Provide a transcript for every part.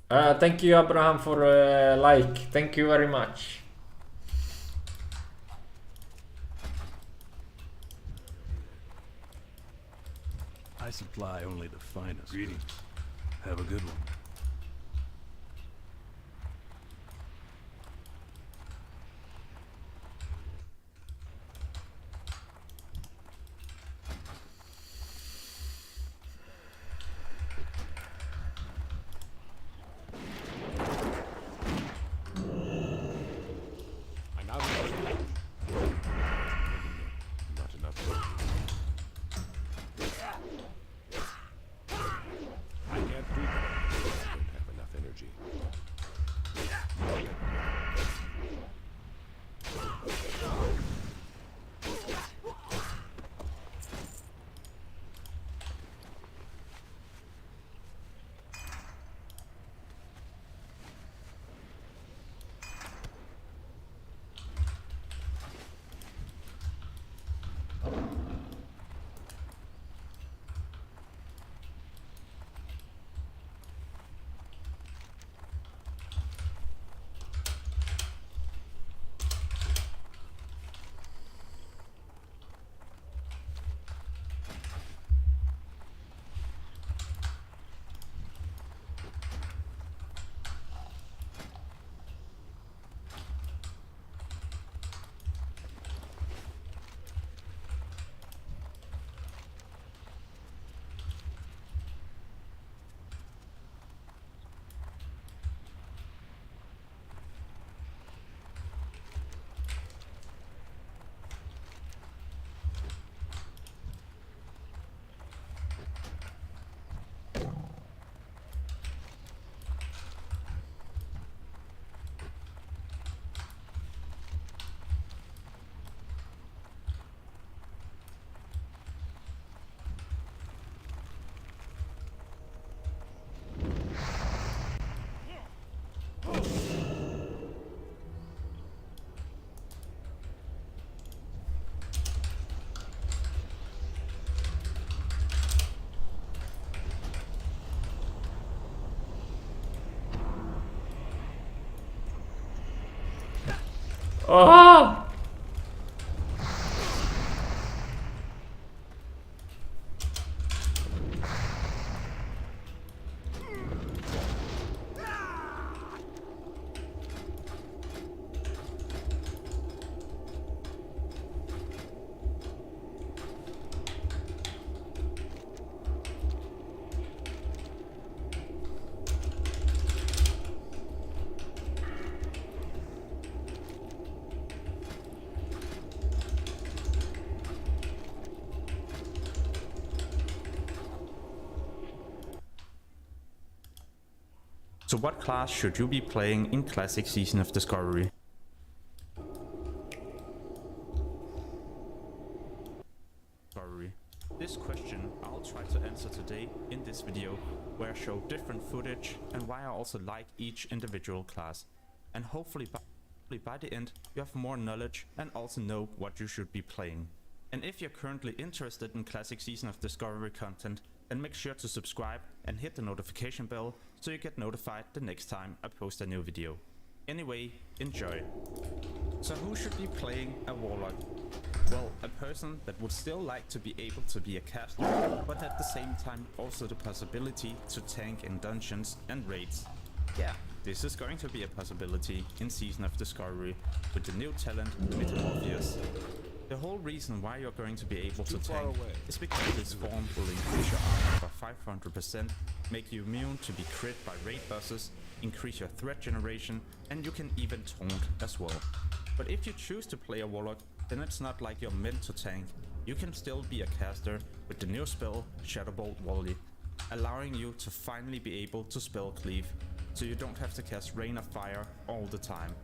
Thank you, Abraham, for like. Thank you very much. I supply only the finest. Greetings. Have a good one. I'm out of money. Not enough money. I can't do that. I don't have enough energy. Oh! So what class should you be playing in Classic Season of Discovery? This question I'll try to answer today in this video, where I show different footage and why I also like each individual class. And hopefully by the end you have more knowledge and also know what you should be playing. And if you're currently interested in Classic Season of Discovery content, then make sure to subscribe and hit the notification bell so you get notified the next time I post a new video. Anyway, enjoy. So who should be playing a Warlock? Well, a person that would still like to be able to be a caster, but at the same time also the possibility to tank in dungeons and raids. Yeah, this is going to be a possibility in Season of Discovery with the new talent Metamorpheus. The whole reason why you're going to be able to tank is because this form will increase your armor by 500%, make you immune to be crit by raid bosses, increase your threat generation, and you can even taunt as well. But if you choose to play a Warlock, then it's not like you're meant to tank. You can still be a caster with the new spell Shadowbolt Volley, allowing you to finally be able to spell cleave, so you don't have to cast Rain of Fire all the time.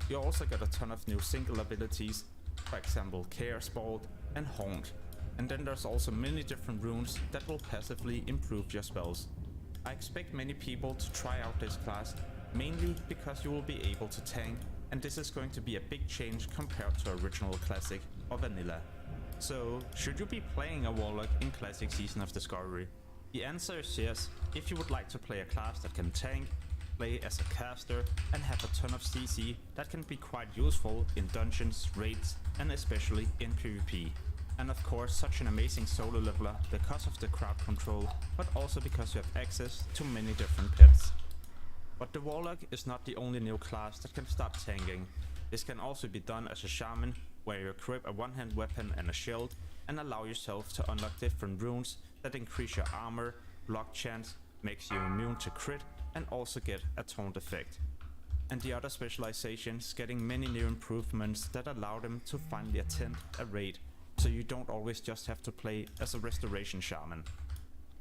You also got a ton of new single abilities, for example Chaos Bolt and Haunt, and then there's also many different runes that will passively improve your spells. I expect many people to try out this class, mainly because you will be able to tank, and this is going to be a big change compared to original Classic or Vanilla. So, should you be playing a Warlock in Classic Season of Discovery? The answer is yes, if you would like to play a class that can tank, play as a caster and have a ton of CC that can be quite useful in dungeons, raids, and especially in PvP. And of course such an amazing solo leveler because of the crowd control, but also because you have access to many different pets. But the Warlock is not the only new class that can start tanking. This can also be done as a Shaman, where you equip a one-hand weapon and a shield and allow yourself to unlock different runes that increase your armor, block chance, makes you immune to crit, and also get a taunt effect. And the other specializations getting many new improvements that allow them to finally attend a raid, so you don't always just have to play as a restoration shaman.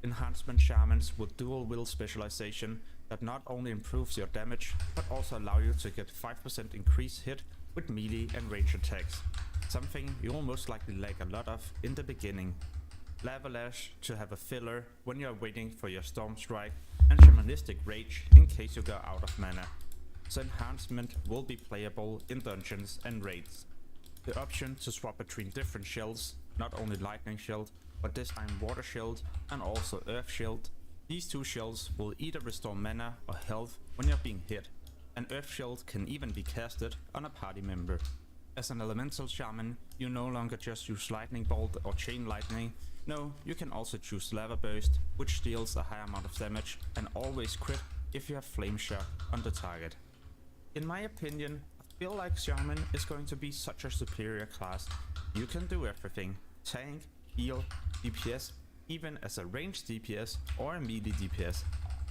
Enhancement shamans with dual will specialization that not only improves your damage, but also allow you to get 5% increased hit with melee and range attacks, something you will most likely lack a lot of in the beginning. Lava Lash to have a filler when you are waiting for your Storm Strike, and Shamanistic Rage in case you go out of mana. So enhancement will be playable in dungeons and raids. The option to swap between different shields, not only Lightning Shield, but this time Water Shield and also Earth Shield. These two shields will either restore mana or health when you're being hit. An Earth Shield can even be casted on a party member. As an Elemental Shaman, you no longer just use Lightning Bolt or Chain Lightning. No, you can also choose Lava Burst, which deals a high amount of damage and always crit if you have Flame Shock on the target. In my opinion, I feel like Shaman is going to be such a superior class. You can do everything: tank, heal, DPS, even as a ranged DPS or a melee DPS.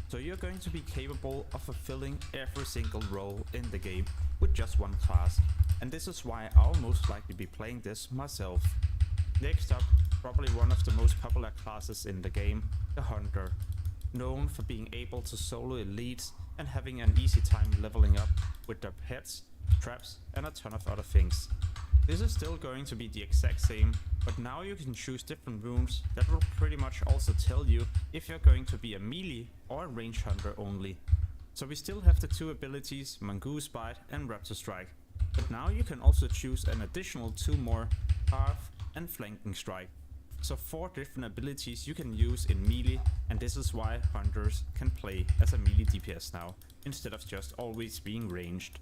So you're going to be capable of fulfilling every single role in the game with just one class. And this is why I'll most likely be playing this myself. Next up, probably one of the most popular classes in the game, the Hunter. Known for being able to solo elites and having an easy time leveling up with their pets, traps, and a ton of other things. This is still going to be the exact same, but now you can choose different runes that will pretty much also tell you if you're going to be a melee or a range hunter only. So we still have the two abilities, Mongoose Bite and Raptor Strike, but now you can also choose an additional two more, Carve and Flanking Strike. So 4 different abilities you can use in melee, and this is why hunters can play as a melee DPS now, instead of just always being ranged.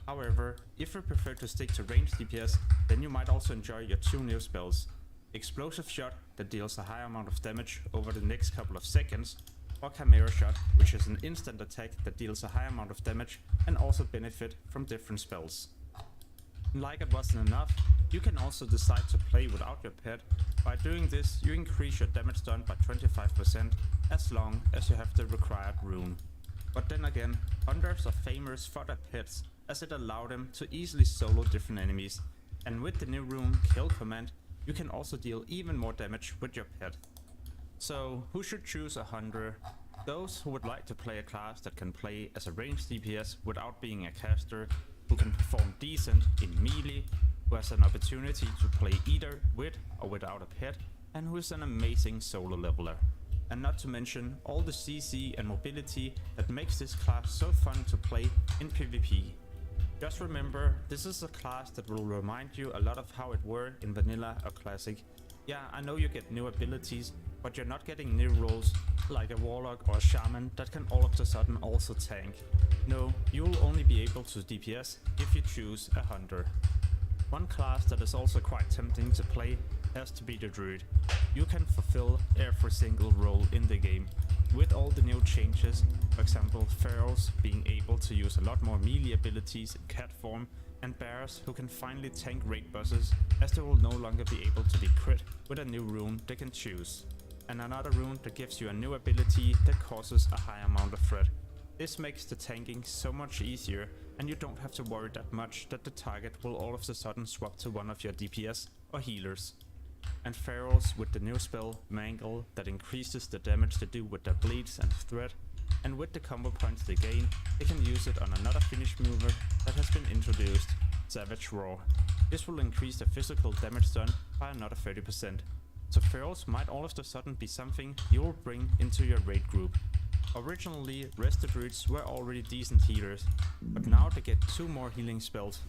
However, if you prefer to stick to ranged DPS, then you might also enjoy your 2 new spells. Explosive Shot that deals a high amount of damage over the next couple of seconds, or Chimera Shot, which is an instant attack that deals a high amount of damage and also benefit from different spells. Like it wasn't enough, you can also decide to play without your pet. By doing this, you increase your damage done by 25% as long as you have the required rune. But then again, hunters are famous for their pets, as it allowed them to easily solo different enemies, and with the new rune Kill Command, you can also deal even more damage with your pet. So who should choose a hunter? Those who would like to play a class that can play as a ranged DPS without being a caster, who can perform decent in melee, who has an opportunity to play either with or without a pet, and who is an amazing solo leveler. And not to mention all the CC and mobility that makes this class so fun to play in PvP. Just remember, this is a class that will remind you a lot of how it were in Vanilla or Classic. Yeah, I know you get new abilities, but you're not getting new roles like a Warlock or a Shaman that can all of a sudden also tank. No, you will only be able to DPS if you choose a Hunter. One class that is also quite tempting to play has to be the Druid. You can fulfill every single role in the game. With all the new changes, for example Pharaohs being able to use a lot more melee abilities in cat form, and Bears who can finally tank raid bosses, as they will no longer be able to be crit with a new rune they can choose. And another rune that gives you a new ability that causes a high amount of threat. This makes the tanking so much easier, and you don't have to worry that much that the target will all of a sudden swap to one of your DPS or healers. And Pharaohs with the new spell Mangle that increases the damage they do with their bleeds and threat, and with the combo points they gain, they can use it on another finish mover that has been introduced, Savage Roar. This will increase the physical damage done by another 30%. So Pharaohs might all of a sudden be something you will bring into your raid group. Originally, Rested Druids were already decent healers, but now they get 2 more healing spells.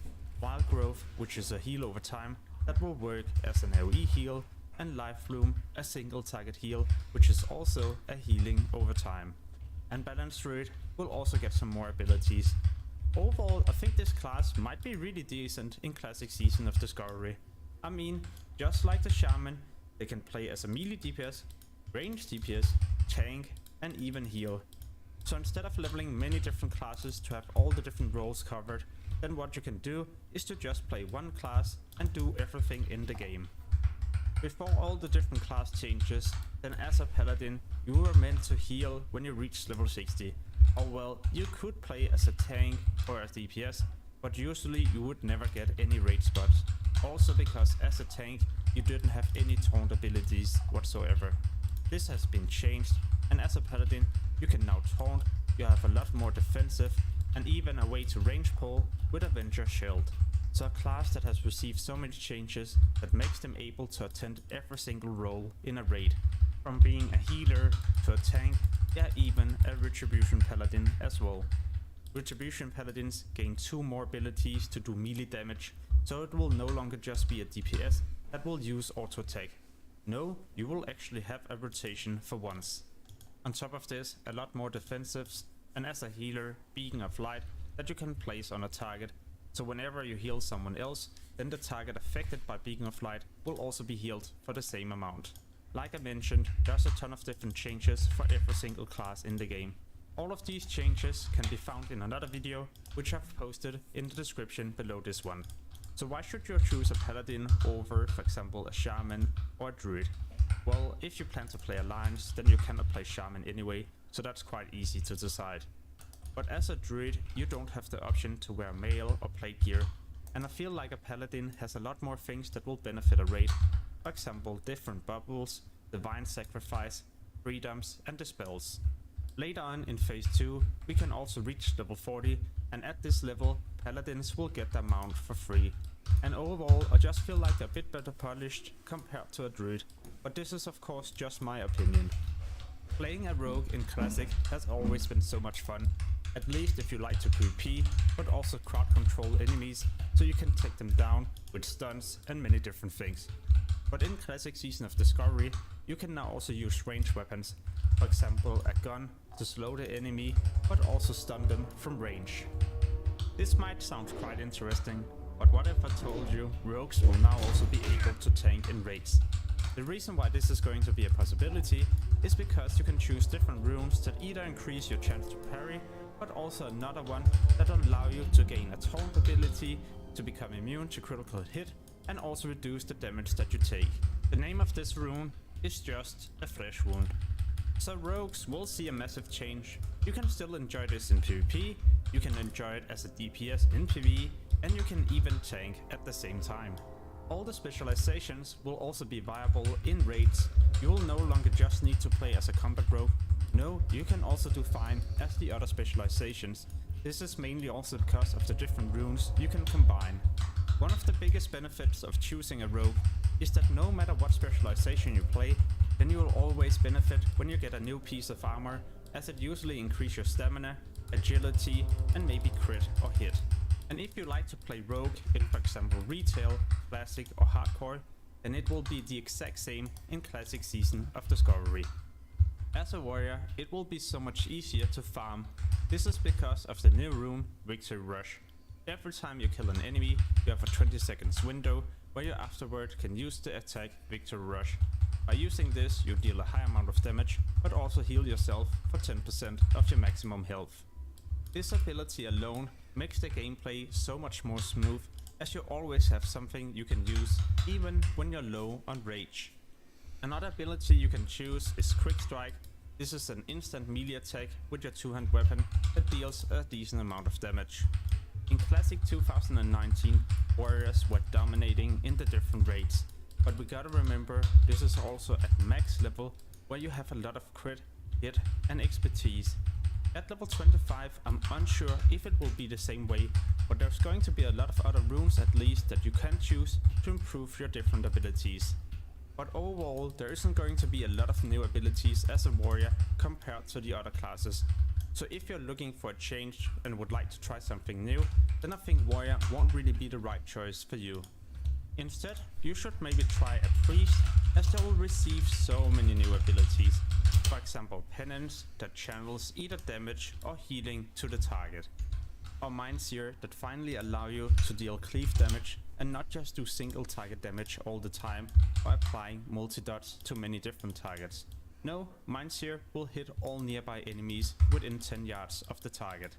Wild Growth, which is a heal over time, that will work as an AoE heal, and Life Bloom, a single target heal, which is also a healing over time. And Balanced Druid will also get some more abilities. Overall, I think this class might be really decent in Classic Season of Discovery. I mean, just like the Shaman, they can play as a melee DPS, range DPS, tank, and even heal. So instead of leveling many different classes to have all the different roles covered, then what you can do is to just play one class and do everything in the game. Before all the different class changes, then as a paladin, you were meant to heal when you reach level 60. Or well, you could play as a tank or a DPS, but usually you would never get any raid spots. Also because as a tank, you didn't have any taunt abilities whatsoever. This has been changed, and as a paladin, you can now taunt, you have a lot more defensive, and even a way to range pull with Avenger Shield. So a class that has received so many changes that makes them able to attend every single role in a raid. From being a healer to a tank, yeah, even a Retribution Paladin as well. Retribution Paladins gain 2 more abilities to do melee damage, so it will no longer just be a DPS that will use auto attack. No, you will actually have a rotation for once. On top of this, a lot more defensives, and as a healer, Beacon of Light that you can place on a target, so whenever you heal someone else, then the target affected by Beacon of Light will also be healed for the same amount. Like I mentioned, there's a ton of different changes for every single class in the game. All of these changes can be found in another video, which I've posted in the description below this one. So why should you choose a paladin over, for example, a shaman or a druid? Well, if you plan to play alliance, then you cannot play shaman anyway, so that's quite easy to decide. But as a druid, you don't have the option to wear mail or plate gear, and I feel like a paladin has a lot more things that will benefit a raid. For example, different bubbles, divine sacrifice, freedoms, and dispels. Later on in phase 2, we can also reach level 40, and at this level, paladins will get their mount for free. And overall, I just feel like they're a bit better polished compared to a druid, but this is of course just my opinion. Playing a rogue in Classic has always been so much fun, at least if you like to PvP, but also crowd control enemies, so you can take them down with stuns and many different things. But in Classic Season of Discovery, you can now also use ranged weapons, for example a gun to slow the enemy, but also stun them from range. This might sound quite interesting, but what if I told you rogues will now also be able to tank in raids? The reason why this is going to be a possibility is because you can choose different runes that either increase your chance to parry, but also another one that allow you to gain a taunt ability to become immune to critical hit, and also reduce the damage that you take. The name of this rune is just a flesh wound. So rogues will see a massive change. You can still enjoy this in PvP, you can enjoy it as a DPS in PvE, and you can even tank at the same time. All the specializations will also be viable in raids. You will no longer just need to play as a combat rogue. No, you can also do fine as the other specializations. This is mainly also because of the different runes you can combine. One of the biggest benefits of choosing a rogue is that no matter what specialization you play, then you will always benefit when you get a new piece of armor, as it usually increases your stamina, agility, and maybe crit or hit. And if you like to play rogue in, for example, retail, classic or hardcore, then it will be the exact same in Classic Season of Discovery. As a warrior, it will be so much easier to farm. This is because of the new rune, Victory Rush. Every time you kill an enemy, you have a 20 seconds window where you afterward can use the attack Victory Rush. By using this, you deal a high amount of damage, but also heal yourself for 10% of your maximum health. This ability alone makes the gameplay so much more smooth, as you always have something you can use even when you're low on rage. Another ability you can choose is Quick Strike. This is an instant melee attack with your two-hand weapon that deals a decent amount of damage. In Classic 2019, warriors were dominating in the different raids, but we gotta remember this is also at max level, where you have a lot of crit, hit and expertise. At level 25 I'm unsure if it will be the same way, but there's going to be a lot of other runes at least that you can choose to improve your different abilities. But overall there isn't going to be a lot of new abilities as a warrior compared to the other classes. So if you're looking for a change and would like to try something new, then I think warrior won't really be the right choice for you. Instead, you should maybe try a priest, as they will receive so many new abilities. For example, penance that channels either damage or healing to the target. Or Mindseer that finally allow you to deal cleave damage and not just do single target damage all the time or applying multi-dots to many different targets. No, Mindseer will hit all nearby enemies within 10 yards of the target.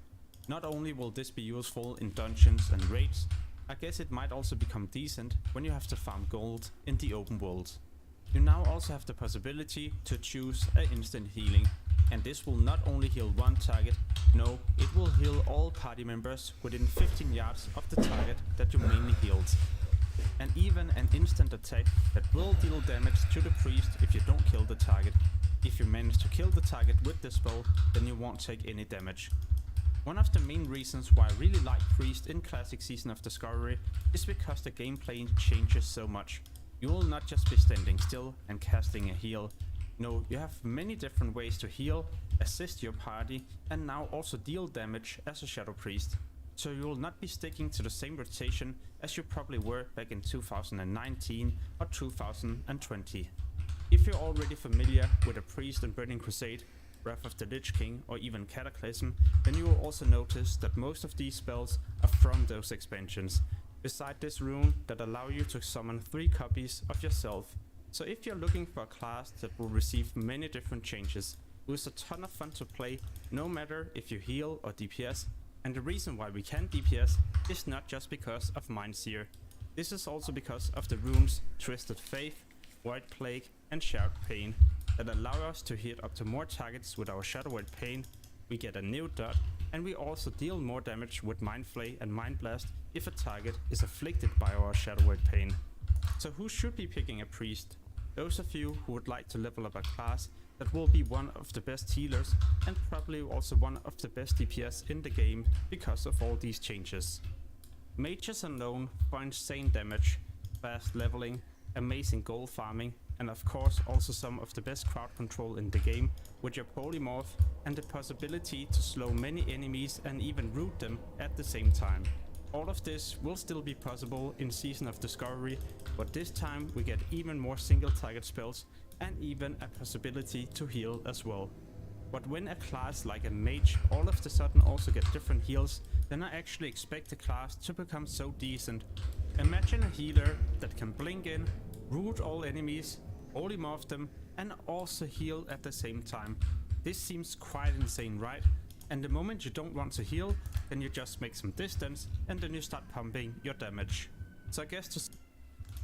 Not only will this be useful in dungeons and raids, I guess it might also become decent when you have to farm gold in the open world. You now also have the possibility to choose an instant healing, and this will not only heal one target, no, it will heal all party members within 15 yards of the target that you mainly healed. And even an instant attack that will deal damage to the priest if you don't kill the target. If you manage to kill the target with this spell, then you won't take any damage. One of the main reasons why I really like Priest in Classic Season of Discovery is because the gameplay changes so much. You will not just be standing still and casting a heal. No, you have many different ways to heal, assist your party, and now also deal damage as a Shadow Priest. So you will not be sticking to the same rotation as you probably were back in 2019 or 2020. If you're already familiar with a Priest in Burning Crusade, Wrath of the Lich King, or even Cataclysm, then you will also notice that most of these spells are from those expansions, beside this rune that allow you to summon 3 copies of yourself. So if you're looking for a class that will receive many different changes, who is a ton of fun to play, no matter if you heal or DPS, and the reason why we can DPS is not just because of Mindseer. This is also because of the runes Twisted Faith, White Plague, and Shared Pain, that allow us to hit up to more targets with our Shadow White Pain. We get a new dot, and we also deal more damage with Mind Flay and Mind Blast if a target is afflicted by our Shadow White Pain. So who should be picking a priest? Those of you who would like to level up a class that will be one of the best healers and probably also one of the best DPS in the game because of all these changes. Mages are known for insane damage, fast leveling, amazing gold farming, and of course also some of the best crowd control in the game with your polymorph and the possibility to slow many enemies and even root them at the same time. All of this will still be possible in Season of Discovery, but this time we get even more single target spells and even a possibility to heal as well. But when a class like a mage all of a sudden also get different heals, then I actually expect the class to become so decent. Imagine a healer that can blink in, root all enemies, polymorph them, and also heal at the same time. This seems quite insane, right? And the moment you don't want to heal, then you just make some distance and then you start pumping your damage. So I guess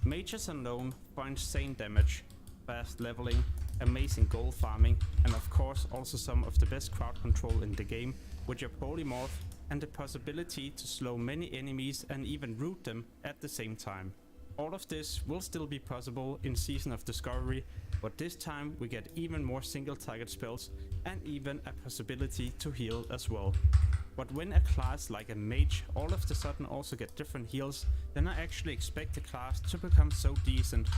mages are known for insane damage, fast leveling, amazing gold farming, and of course also some of the best crowd control in the game with your polymorph and the possibility to slow many enemies and even root them at the same time. All of this will still be possible in Season of Discovery, but this time we get even more single target spells and even a possibility to heal as well. But when a class like a mage all of a sudden also get different heals, then I actually expect the class to become so decent.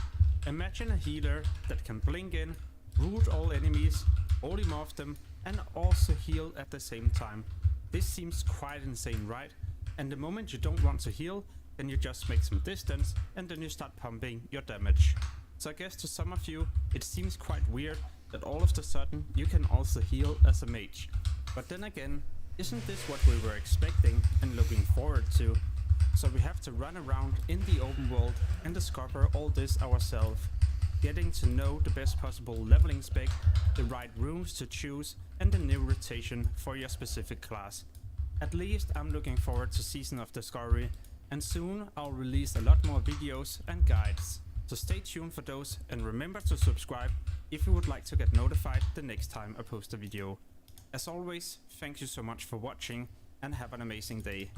Imagine a healer that can blink in, root all enemies, polymorph them, and also heal at the same time. This seems quite insane, right? And the moment you don't want to heal, then you just make some distance and then you start pumping your damage. So I guess to some of you it seems quite weird that all of a sudden you can also heal as a mage. But then again, isn't this what we were expecting and looking forward to? So we have to run around in the open world and discover all this ourselves, getting to know the best possible leveling spec, the right rooms to choose, and the new rotation for your specific class. At least I'm looking forward to Season of Discovery, and soon I'll release a lot more videos and guides. So stay tuned for those and remember to subscribe if you would like to get notified the next time I post a video. As always, thank you so much for watching and have an amazing day.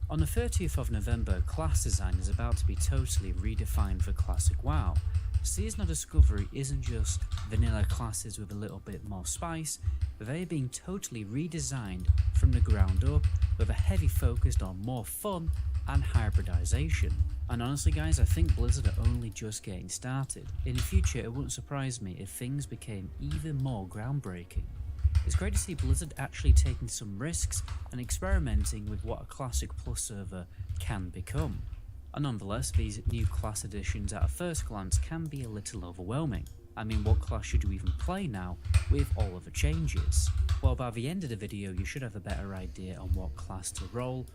On the 30th of November, class design is about to be totally redefined for Classic WoW. Season of Discovery isn't just vanilla classes with a little bit more spice, but they're being totally redesigned from the ground up with a heavy focus on more fun and hybridization. And honestly guys, I think Blizzard are only just getting started. In the future, it wouldn't surprise me if things became even more groundbreaking. It's great to see Blizzard actually taking some risks and experimenting with what a Classic Plus server can become. And nonetheless, these new class additions at a first glance can be a little overwhelming. I mean, what class should you even play now with all of the changes? Well, by the end of the video you should have a better idea on what class to roll,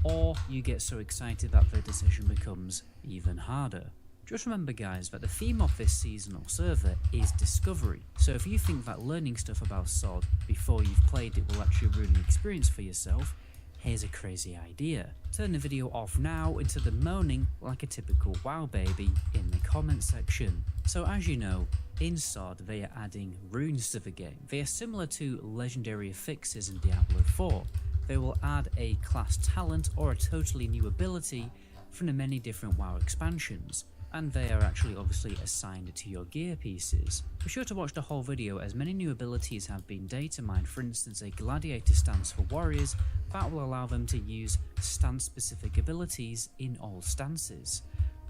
or you get so excited that the decision becomes even harder. Just remember guys that the theme of this seasonal server is discovery, so if you think that learning stuff about SOD before you've played it will actually ruin the experience for yourself, here's a crazy idea. Turn the video off now into the moaning like a typical WoW baby in the comment section. So as you know, in SOD they are adding runes to the game. They are similar to legendary affixes in Diablo 4. They will add a class talent or a totally new ability from the many different WoW expansions, and they are actually obviously assigned to your gear pieces. Be sure to watch the whole video as many new abilities have been data mined. For instance, a gladiator stance for warriors that will allow them to use stance specific abilities in all stances.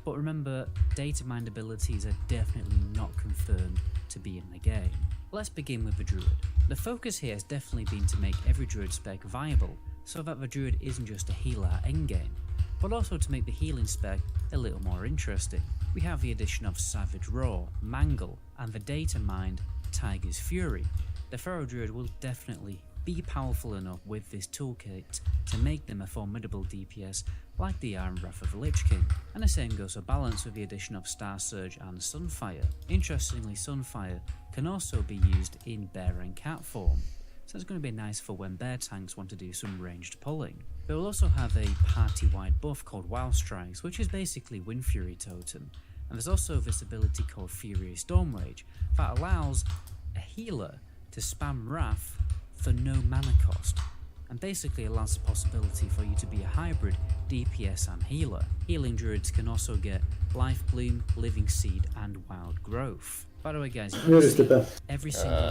But remember, data mined abilities are definitely not confirmed to be in the game. Let's begin with the druid. The focus here has definitely been to make every druid spec viable, so that the druid isn't just a healer at endgame, but also to make the healing spec a little more interesting. We have the addition of Savage Roar, Mangle, and the data mined Tiger's Fury. The Pharaoh Druid will definitely be powerful enough with this toolkit to make them a formidable DPS like they are in Wrath of the Lich King, and the same goes for balance with the addition of Star Surge and Sunfire. Interestingly, Sunfire can also be used in bear and cat form, so it's going to be nice for when bear tanks want to do some ranged pulling. They will also have a party-wide buff called Wild Strikes, which is basically Wind Fury Totem, and there's also this ability called Furious Stormrage that allows a healer to spam Wrath for no mana cost, and basically allows the possibility for you to be a hybrid DPS and healer. Healing druids can also get Life Bloom, Living Seed and Wild Growth. By the way guys, every single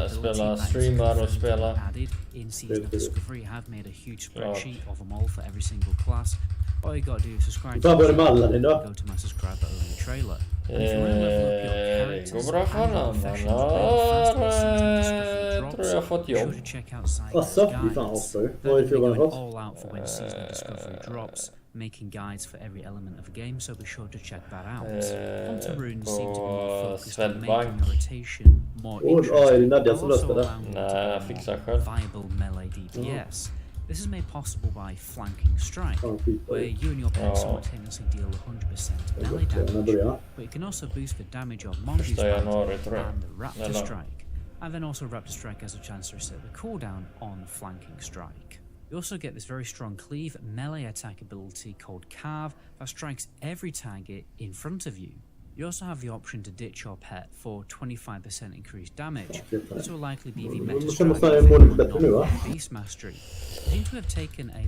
ability that is added in Season of Discovery, I have made a huge spreadsheet of them all for every single class. All you gotta do is subscribe to my channel and go to my subscribe button in the trailer. And if you want to level up your characters and your professions really fast while Season of Discovery drops, be sure to check out Side's guides. They're going all out for when Season of Discovery drops, making guides for every element of the game, so be sure to check that out. Hunter runes seem to be more focused on making your rotation more interesting, while also allowing you to be more viable melee DPS. This is made possible by Flanking Strike, where you and your pet simultaneously deal 100% melee damage, but you can also boost the damage of Mongoose Bite and Raptor Strike, and then also Raptor Strike has a chance to reset the cooldown on Flanking Strike. You also get this very strong cleave melee attack ability called Carve that strikes every target in front of you. You also have the option to ditch your pet for 25% increased damage. This will likely be the meta strategy of Beast Mastery. You seem to have taken a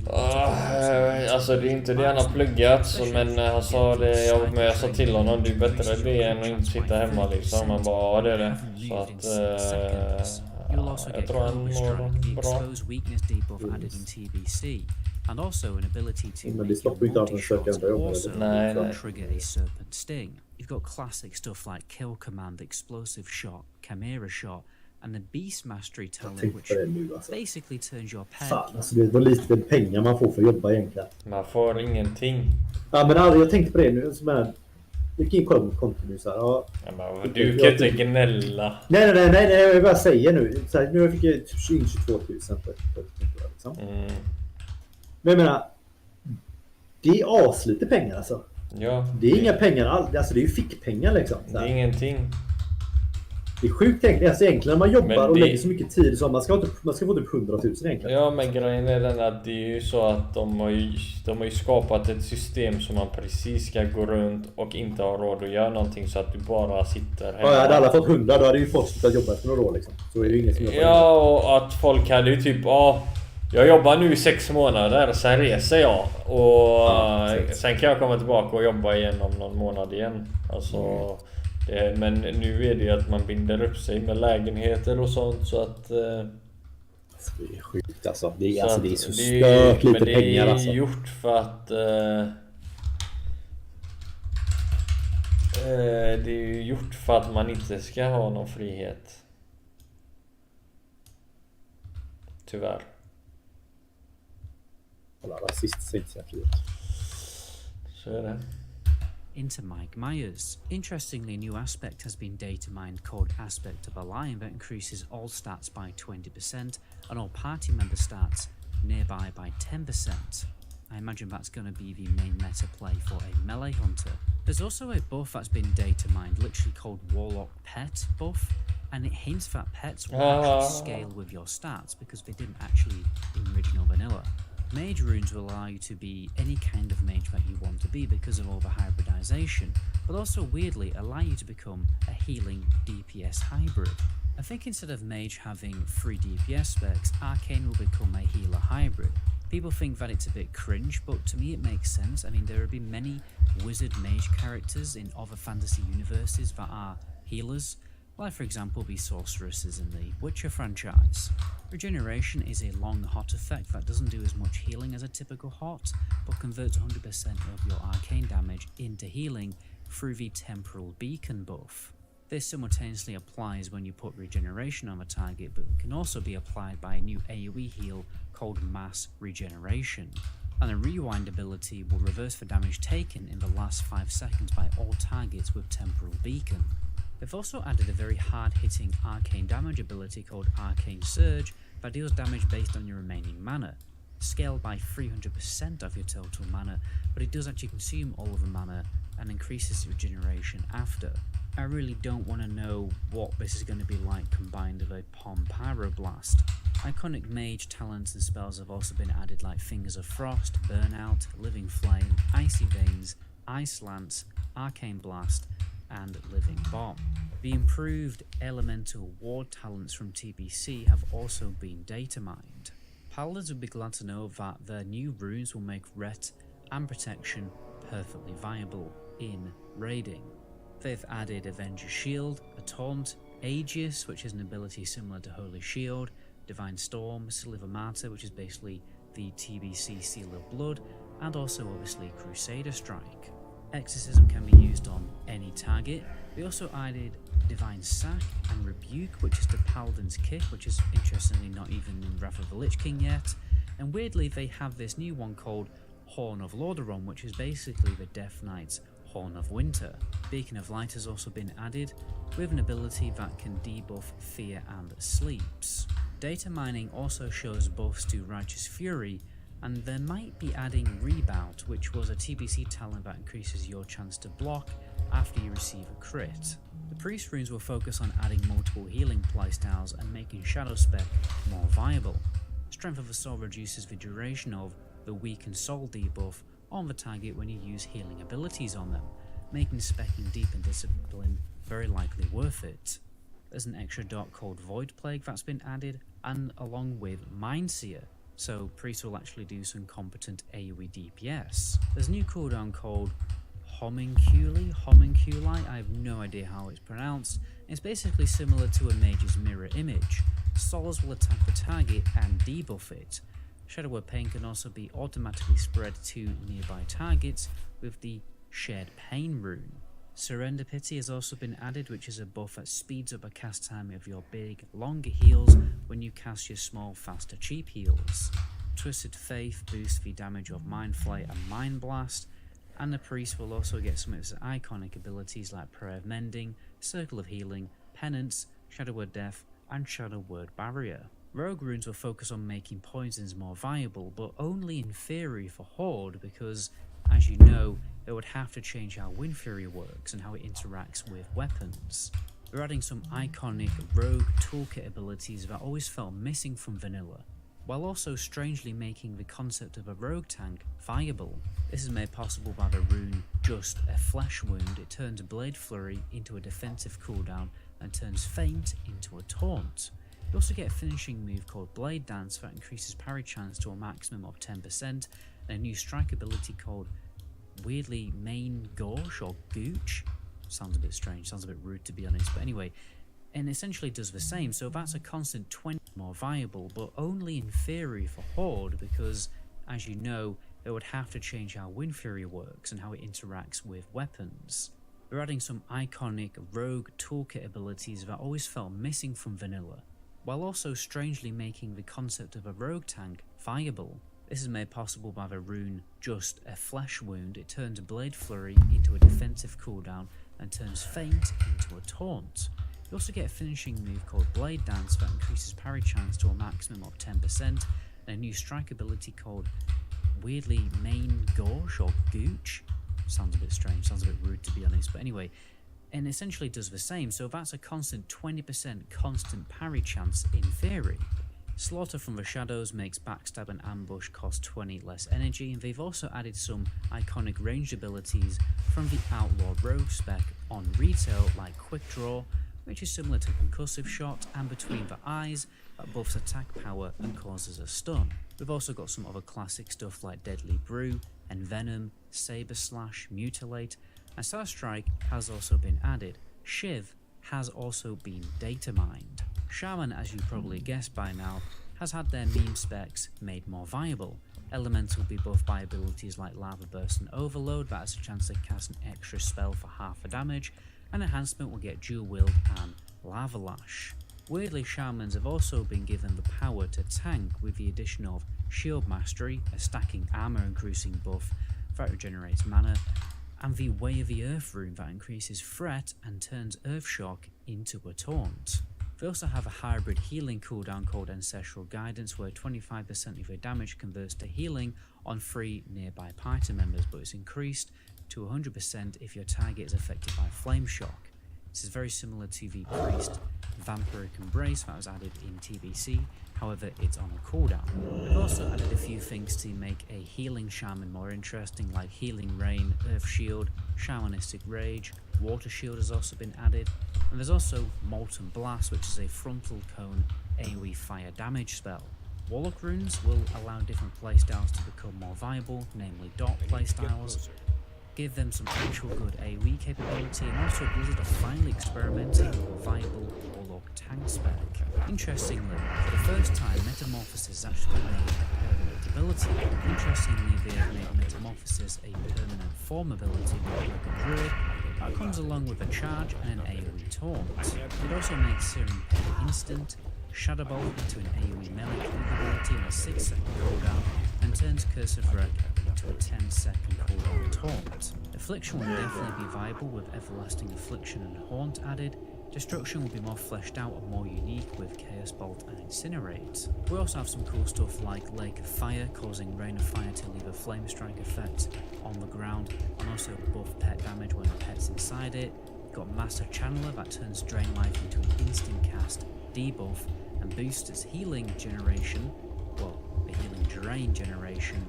alltså det är inte det han har pluggat, men han sa det, jag sa till honom, det är bättre det än att inte sitta hemma liksom. Han bara, det är det. Så att jag tror han mår bra. And also an ability to make your multi-shots also trigger a serpent sting. You've got classic stuff like Kill Command, Explosive Shot, Chimera Shot, and the Beast Mastery talent, which basically turns your pet... Fan, alltså det var lite pengar man får för att jobba egentligen. Man får ingenting. Ja, men jag tänkte på det nu som är... Vilken konto nu så här. Ja, men du kan inte gnälla. Nej, jag vill bara säga nu. Så här, nu fick jag 22 000 på liksom. Men jag menar, det är aslite pengar alltså. Ja. Det är inga pengar alls. Alltså det är ju fickpengar liksom. Det är ingenting. Det är sjukt egentligen. Alltså egentligen när man jobbar och lägger så mycket tid så man ska få typ 100 000 egentligen. Ja, men grejen är den att det är ju så att de har ju skapat ett system som man precis ska gå runt och inte ha råd att göra någonting, så att du bara sitter hemma. Ja, hade alla fått 100 då hade ju folk slutat jobba efter några år liksom. Så är det ju ingen som jobbar. Ja, och att folk hade ju typ, jag jobbar nu i 6 månader, sen reser jag och sen kan jag komma tillbaka och jobba igen om någon månad igen. Alltså, men nu är det ju att man binder upp sig med lägenheter och sånt, så att... Det är sjukt alltså. Det är så stört lite pengar alltså. Det är gjort för att... det är ju gjort för att man inte ska ha någon frihet. Tyvärr. Alla rasist säger inte frihet. Så är det. into Mike Myers. Interestingly, a new aspect has been data mined called Aspect of a Lion that increases all stats by 20% and all party member stats nearby by 10%. I imagine that's going to be the main meta play for a melee hunter. There's also a buff that's been data mined, literally called Warlock Pet buff, and it hints that pets will actually scale with your stats because they didn't actually in original vanilla. Mage runes will allow you to be any kind of mage that you want to be because of all the hybridization, but also weirdly allow you to become a healing DPS hybrid. I think instead of mage having 3 DPS specs, Arcane will become a healer hybrid. People think that it's a bit cringe, but to me it makes sense. I mean, there have been many wizard mage characters in other fantasy universes that are healers, like for example the sorceresses in the Witcher franchise. Regeneration is a long hot effect that doesn't do as much healing as a typical hot, but converts 100% of your arcane damage into healing through the temporal beacon buff. This simultaneously applies when you put regeneration on the target, but can also be applied by a new AoE heal called Mass Regeneration. And a rewind ability will reverse the damage taken in the last 5 seconds by all targets with Temporal Beacon. They've also added a very hard-hitting arcane damage ability called Arcane Surge that deals damage based on your remaining mana, scaled by 300% of your total mana, but it does actually consume all of the mana and increases regeneration after. I really don't want to know what this is going to be like combined with a Pom Pyroblast. Iconic mage talents and spells have also been added like Fingers of Frost, Burnout, Living Flame, Icy Veins, Ice Lance, Arcane Blast, and Living Bomb. The improved elemental ward talents from TBC have also been data mined. Paladins would be glad to know that their new runes will make Ret and Protection perfectly viable in raiding. They've added Avenger Shield, a Taunt, Aegis, which is an ability similar to Holy Shield, Divine Storm, Seal of Martyr, which is basically the TBC Seal of Blood, and also obviously Crusader Strike. Exorcism can be used on any target. We also added Divine Sack and Rebuke, which is the Paladin's Kick, which is interestingly not even in Wrath of the Lich King yet. And weirdly, they have this new one called Horn of Lordaeron, which is basically the Death Knight's Horn of Winter. Beacon of Light has also been added, with an ability that can debuff Fear and Sleeps. Data mining also shows buffs to Righteous Fury, and they might be adding Rebound, which was a TBC talent that increases your chance to block after you receive a crit. The Priest runes will focus on adding multiple healing playstyles and making Shadow Spec more viable. Strength of the Soul reduces the duration of the Weakened Soul debuff on the target when you use healing abilities on them, making specking Deep and Discipline very likely worth it. There's an extra dot called Void Plague that's been added, and along with Mindseer, so Priest will actually do some competent AoE DPS. There's a new cooldown called Homunculi, I have no idea how it's pronounced. It's basically similar to a mage's mirror image. Souls will attack the target and debuff it. Shadow Word Pain can also be automatically spread to nearby targets with the Shared Pain rune. Surrender Pity has also been added, which is a buff that speeds up a cast time of your big, longer heals when you cast your small, faster, cheap heals. Twisted Faith boosts the damage of Mind Flay and Mind Blast, and the Priest will also get some of his iconic abilities like Prayer of Mending, Circle of Healing, Penance, Shadow Word Death, and Shadow Word Barrier. Rogue runes will focus on making poisons more viable, but only in theory for Horde because, as you know, they would have to change how Wind Fury works and how it interacts with weapons. We're adding some iconic rogue toolkit abilities that always felt missing from vanilla, while also strangely making the concept of a rogue tank viable. This is made possible by the rune Just a Flesh Wound. It turns Blade Flurry into a defensive cooldown and turns Feint into a taunt. You also get a finishing move called Blade Dance that increases parry chance to a maximum of 10%, and a new strike ability called weirdly Main Gauche or Gooch. Sounds a bit strange, sounds a bit rude to be honest, but anyway, and essentially does the same, so that's a constant 20 more viable, but only in theory for Horde because, as you know, they would have to change how Wind Fury works and how it interacts with weapons. We're adding some iconic rogue toolkit abilities that always felt missing from vanilla, while also strangely making the concept of a rogue tank viable. This is made possible by the rune Just a Flesh Wound. It turns Blade Flurry into a defensive cooldown and turns Feint into a taunt. You also get a finishing move called Blade Dance that increases parry chance to a maximum of 10%, and a new strike ability called weirdly Main Gauche or Gooch. Sounds a bit strange, sounds a bit rude to be honest, but anyway, and essentially does the same, so that's a constant 20% constant parry chance in theory. Slaughter from the Shadows makes Backstab and Ambush cost 20 less energy, and they've also added some iconic ranged abilities from the Outlaw Rogue spec on retail, like Quick Draw, which is similar to Concussive Shot, and Between the Eyes, that buffs attack power and causes a stun. We've also got some other classic stuff like Deadly Brew, Envenom, Saber Slash, Mutilate, and Star Strike has also been added. Shiv has also been data mined. Shaman, as you probably guessed by now, has had their meme specs made more viable. Elemental will be buffed by abilities like Lava Burst and Overload, that has a chance to cast an extra spell for half the damage, and Enhancement will get Dual Wield and Lava Lash. Weirdly, Shamans have also been given the power to tank with the addition of Shield Mastery, a stacking armor increasing buff that regenerates mana, and the Way of the Earth rune that increases threat and turns Earth Shock into a taunt. They also have a hybrid healing cooldown called Ancestral Guidance, where 25% of your damage converts to healing on 3 nearby party members, but it's increased to 100% if your target is affected by Flame Shock. This is very similar to the Priest Vampiric Embrace that was added in TBC, however it's on a cooldown. They've also added a few things to make a healing shaman more interesting, like Healing Rain, Earth Shield, Shamanistic Rage, Water Shield has also been added, and there's also Molten Blast, which is a frontal cone AoE fire damage spell. Warlock runes will allow different playstyles to become more viable, namely dot playstyles, give them some actual good AoE capability, and also Blizzard are finally experimenting with a viable Warlock tank spec. Interestingly, for the first time, Metamorphosis actually made a permanent ability. Interestingly, they have made Metamorphosis a permanent form ability like a Druid that comes along with a charge and an AoE taunt. It also makes Searing Pain instant, Shadow Bolt into an AoE melee capability on a 6-second cooldown, and turns Curse of Wreck into a 10-second cooldown taunt. Affliction will definitely be viable with Everlasting Affliction and Haunt added. Destruction will be more fleshed out and more unique with Chaos Bolt and Incinerate. We also have some cool stuff like Lake of Fire, causing Rain of Fire to leave a Flame Strike effect on the ground, and also buff pet damage when a pet's inside it. We've got Master Channeler that turns Drain Life into an instant cast, debuff, and boosts its healing generation, well, the healing drain generation,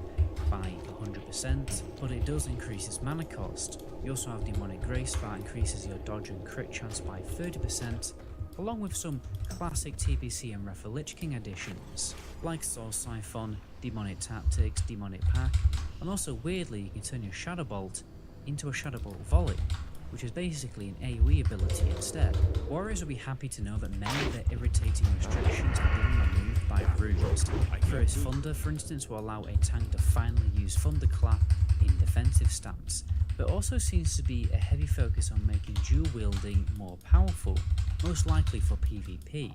by 100%, but it does increase its mana cost. You also have Demonic Grace that increases your dodge and crit chance by 30%, along with some classic TBC and Refer Lich King additions, like Soul Siphon, Demonic Tactics, Demonic Pack, and also weirdly you can turn your Shadow Bolt into a Shadow Bolt Volley, which is basically an AoE ability instead. Warriors will be happy to know that many of their irritating restrictions are being removed by runes. Furious Thunder, for instance, will allow a tank to finally use Thunderclap in defensive stance, but also seems to be a heavy focus on making dual wielding more powerful, most likely for PvP.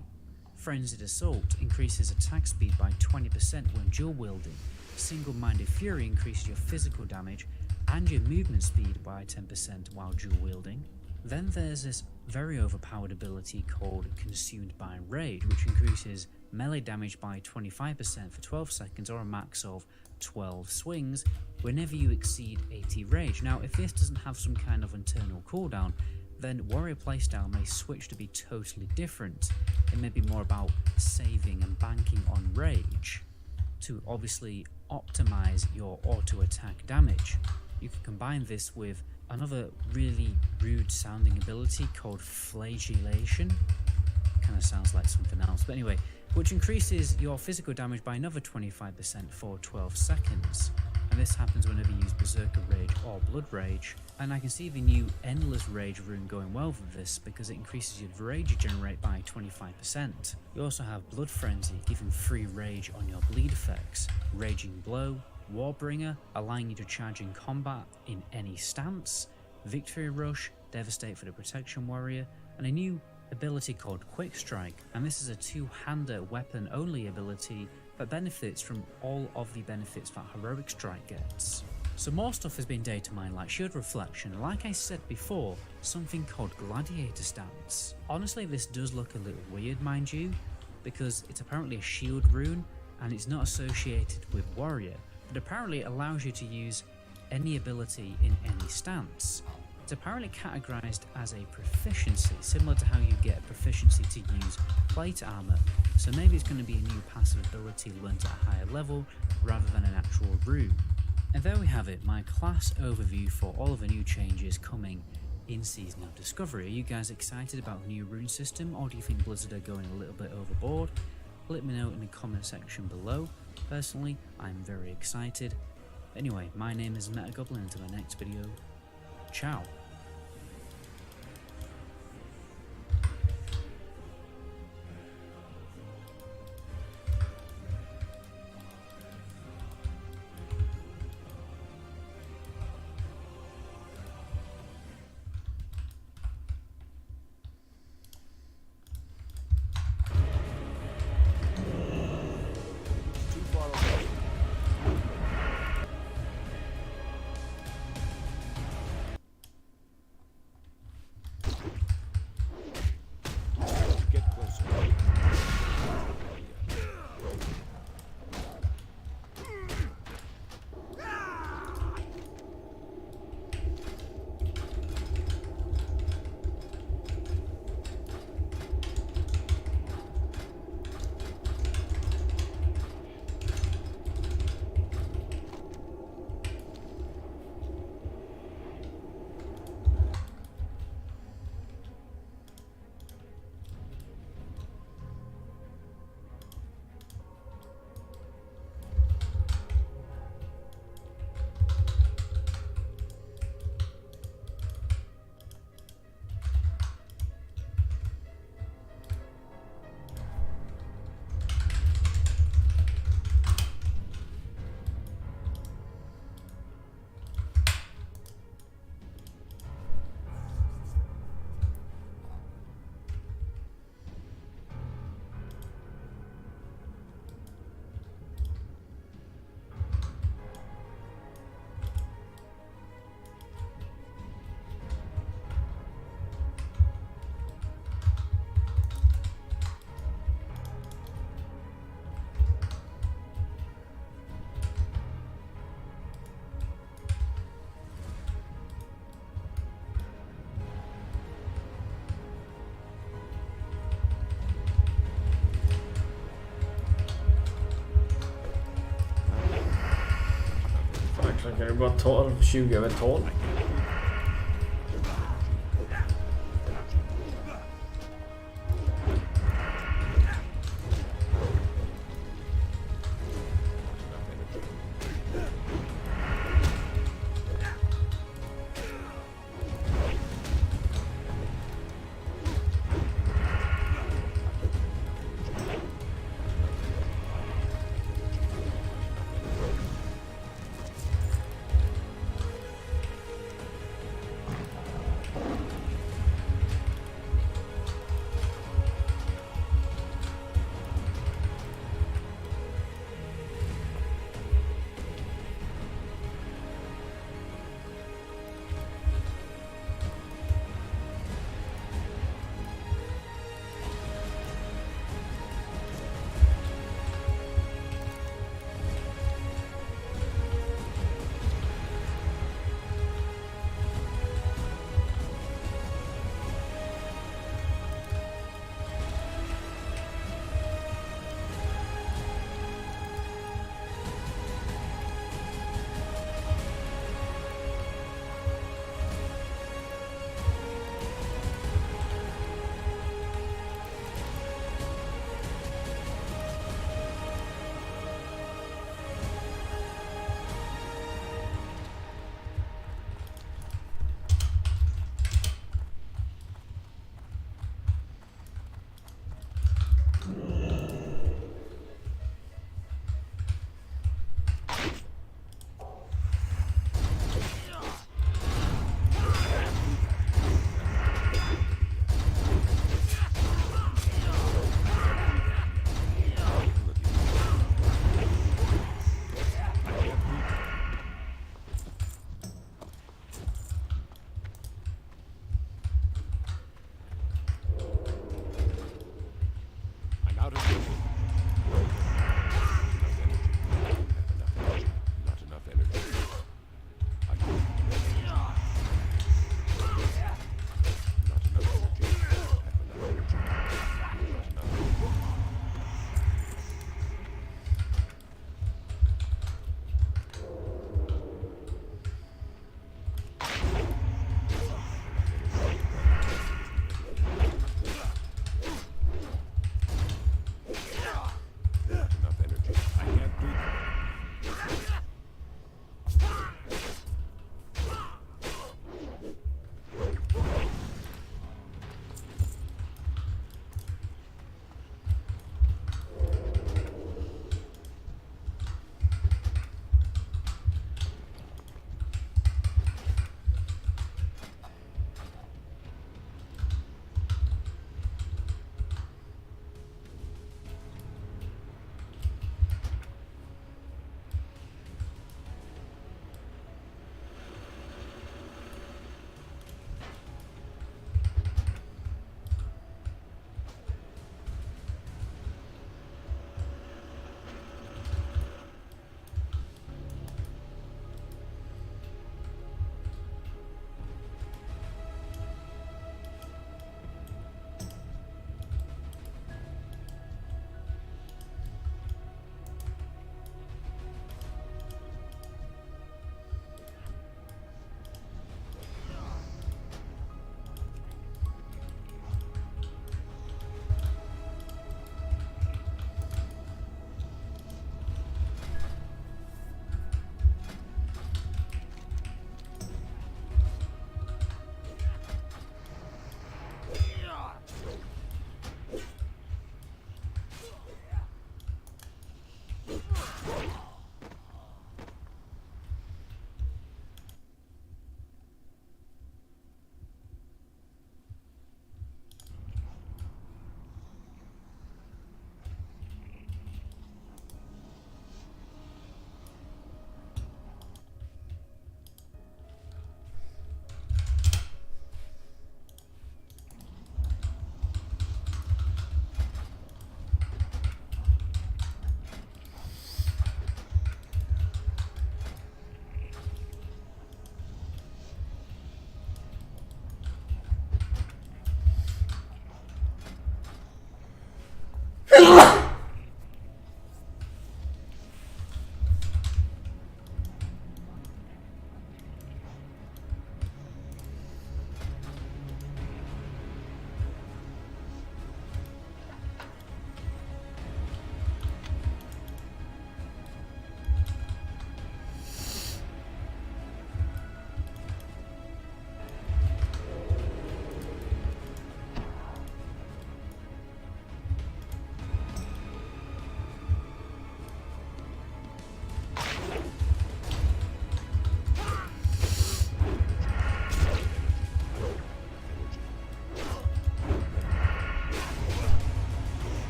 Frenzied Assault increases attack speed by 20% when dual wielding. Single-Minded Fury increases your physical damage and your movement speed by 10% while dual wielding. Then there's this very overpowered ability called Consumed by Rage, which increases melee damage by 25% for 12 seconds or a max of 12 swings whenever you exceed 80 rage. Now, if this doesn't have some kind of internal cooldown, then warrior playstyle may switch to be totally different. It may be more about saving and banking on rage to obviously optimize your auto attack damage. You can combine this with another really rude sounding ability called Flagellation. Kind of sounds like something else, but anyway, which increases your physical damage by another 25% for 12 seconds. And this happens whenever you use Berserker Rage or Blood Rage. And I can see the new Endless Rage rune going well with this because it increases your rage you generate by 25%. You also have Blood Frenzy, giving free rage on your bleed effects, Raging Blow, Warbringer, allowing you to charge in combat in any stance, Victory Rush, Devastate for the Protection Warrior, and a new ability called Quick Strike, and this is a two-hander weapon only ability but benefits from all of the benefits that Heroic Strike gets. So more stuff has been data mined like Shield Reflection, and like I said before, something called Gladiator Stance. Honestly, this does look a little weird, mind you, because it's apparently a shield rune and it's not associated with Warrior, but apparently it allows you to use any ability in any stance. It's apparently categorized as a proficiency, similar to how you get a proficiency to use plate armor, so maybe it's going to be a new passive ability learned at a higher level rather than an actual rune. And there we have it, my class overview for all of the new changes coming in Season of Discovery. Are you guys excited about the new rune system, or do you think Blizzard are going a little bit overboard? Let me know in the comment section below. Personally, I'm very excited. Anyway, my name is Metagoblin, until my next video, ciao. Get closer. Så kan det bara 12, 20 över 12.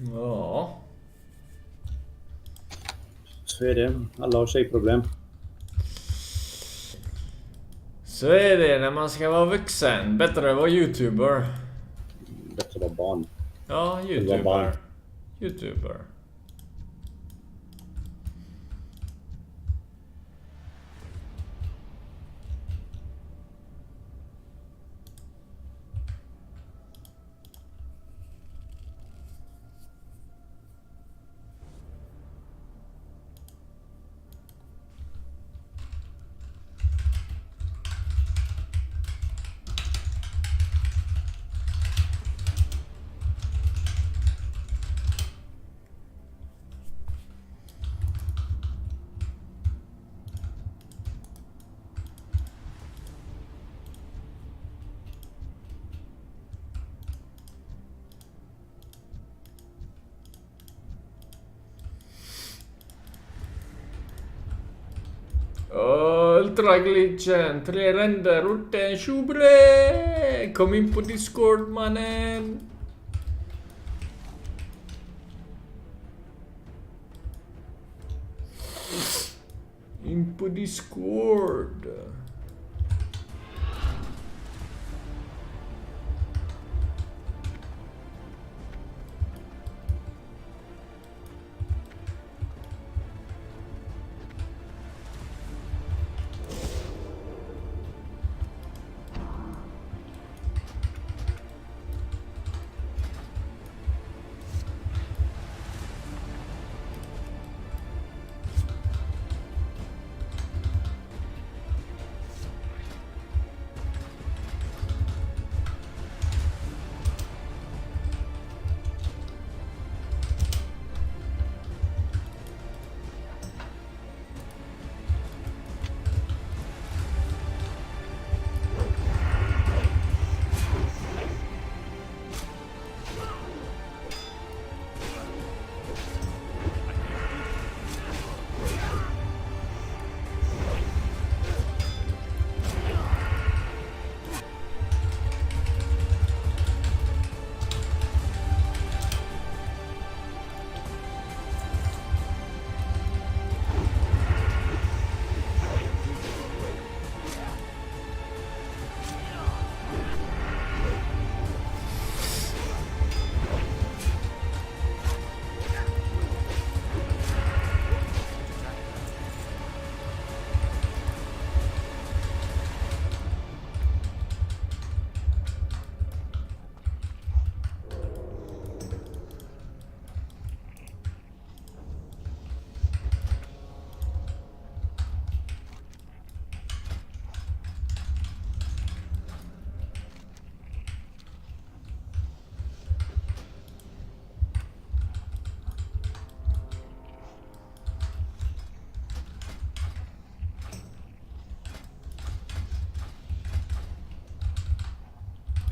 Ja. Så är det. Alla har tjejproblem. Så är det när man ska vara vuxen. Bättre att vara YouTuber. Bättre att vara barn. Ja, vara YouTuber. barn. YouTuber. Ultraglitchen, 3 ränder, orten, tjobre! Kom in på Discord, mannen! In på Discord!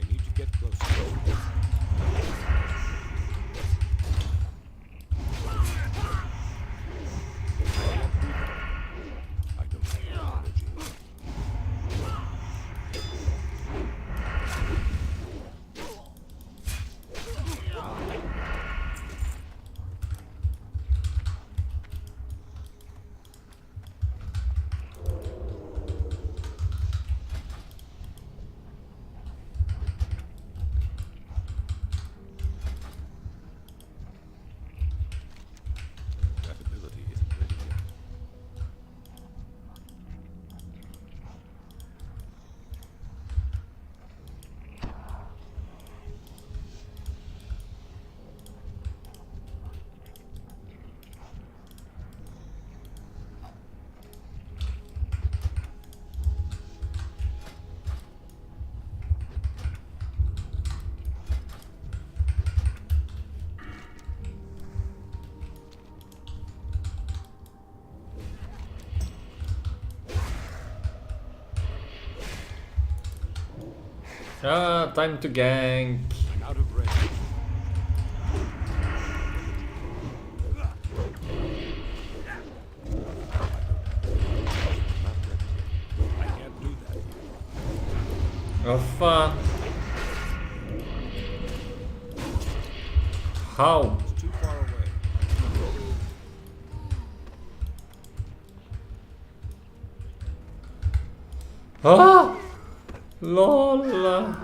I need to get closer. I don't have energy. That ability isn't ready yet. Ah, time to gank. I'm out of range. I can't do that. Vad fan? How? It's too Ah! LOL!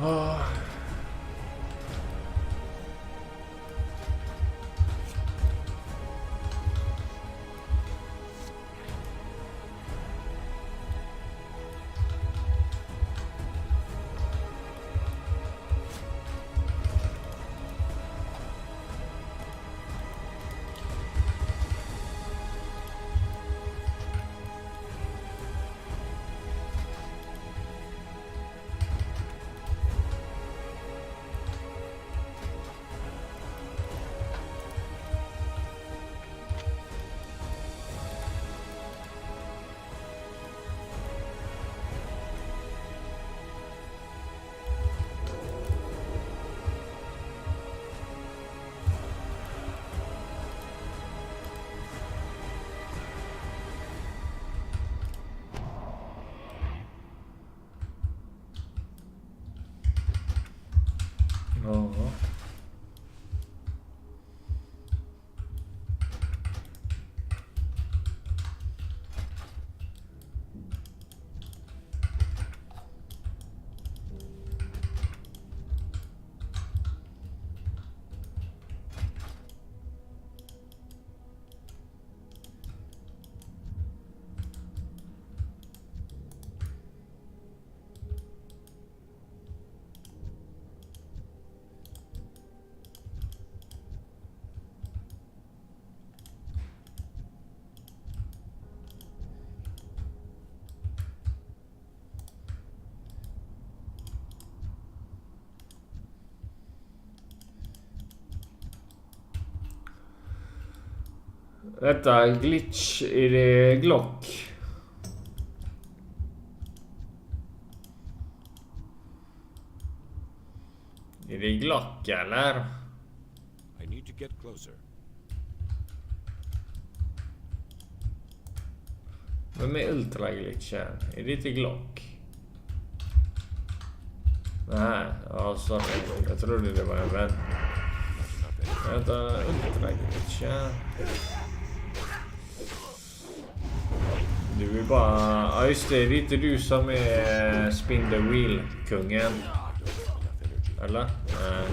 Ja. Detta är glitch i det Glock. Är det Glock eller? I need to get closer. Vem är ultra glitchen? Är det inte Glock? Nej, ja sorry. Jag trodde det var en vän. Vänta, ultra glitchen. Du är bara... Ja just det är inte du som är Spin the Wheel-kungen. Eller? Nej.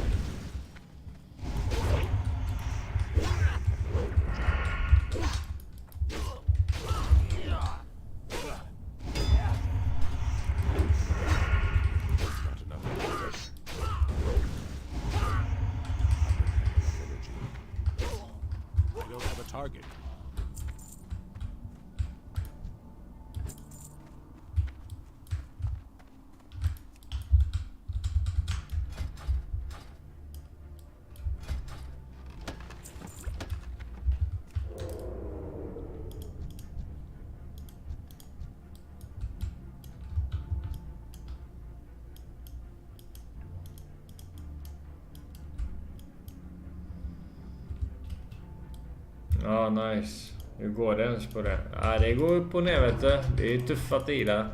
Target. Ja, nice. Hur går det ens på det? Ja, det går upp och ner vet du. Det är tuffat i där.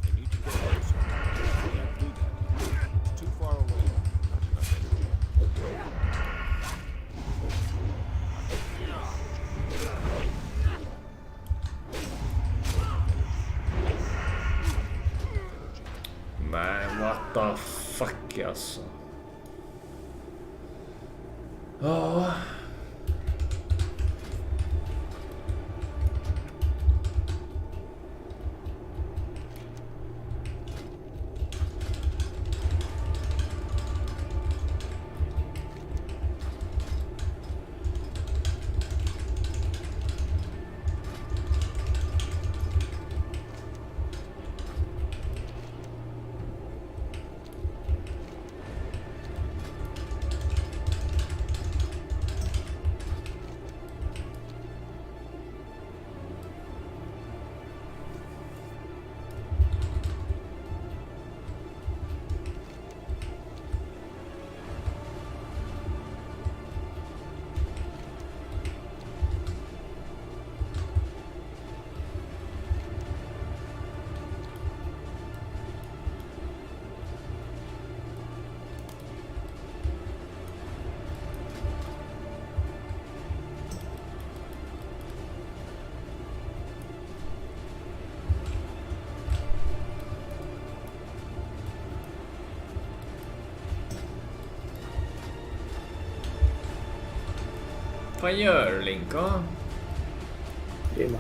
I need to get closer. I can't do that. It's too far away. Not enough energy. Men what the fuck alltså. Ja. Vad gör du, Linko? Grilla.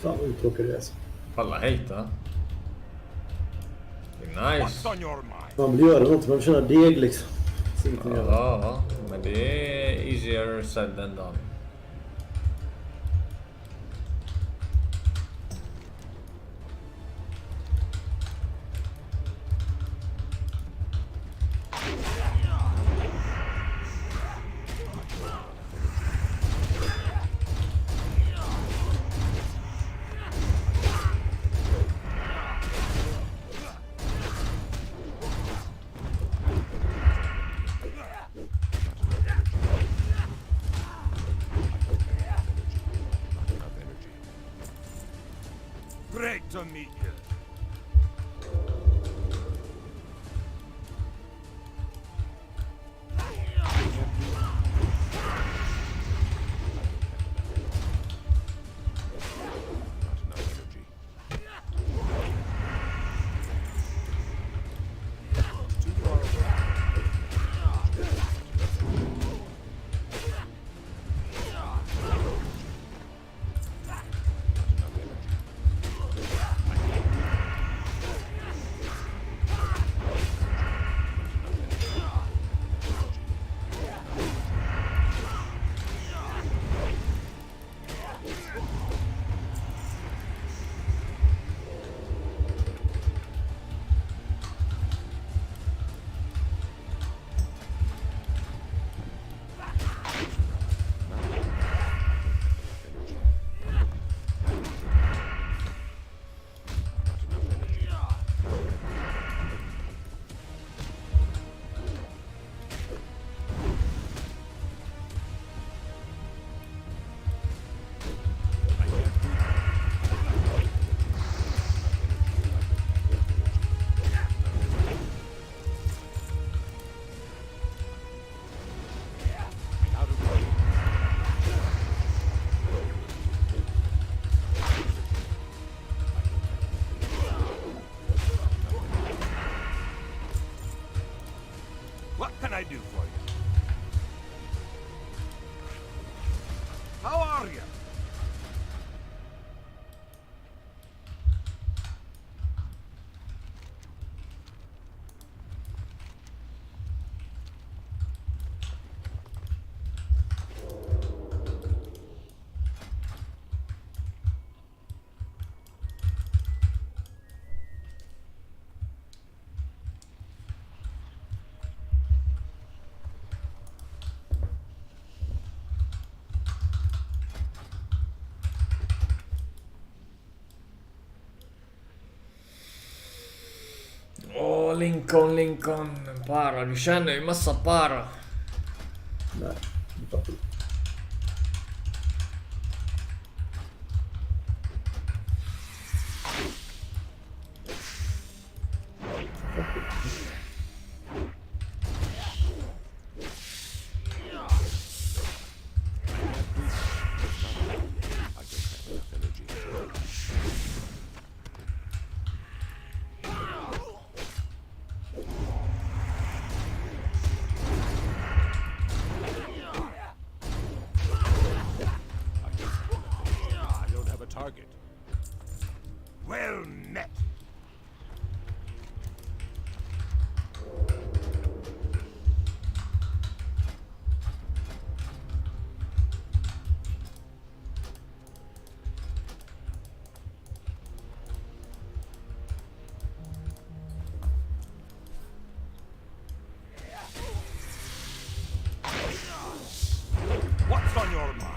Fan vad uttråkad det är. Alla hatar. Det är nice. What's on your mind? Man vill göra något, man vill köra deg liksom. Så ingenting att göra. Ja, men det är easier said than done. Great to meet you. What can I do for you? How are you? Åh, Lincoln. Para, du känner ju massa para. Nej, det fattar du. I don't have a target. Well met. What's on your mind?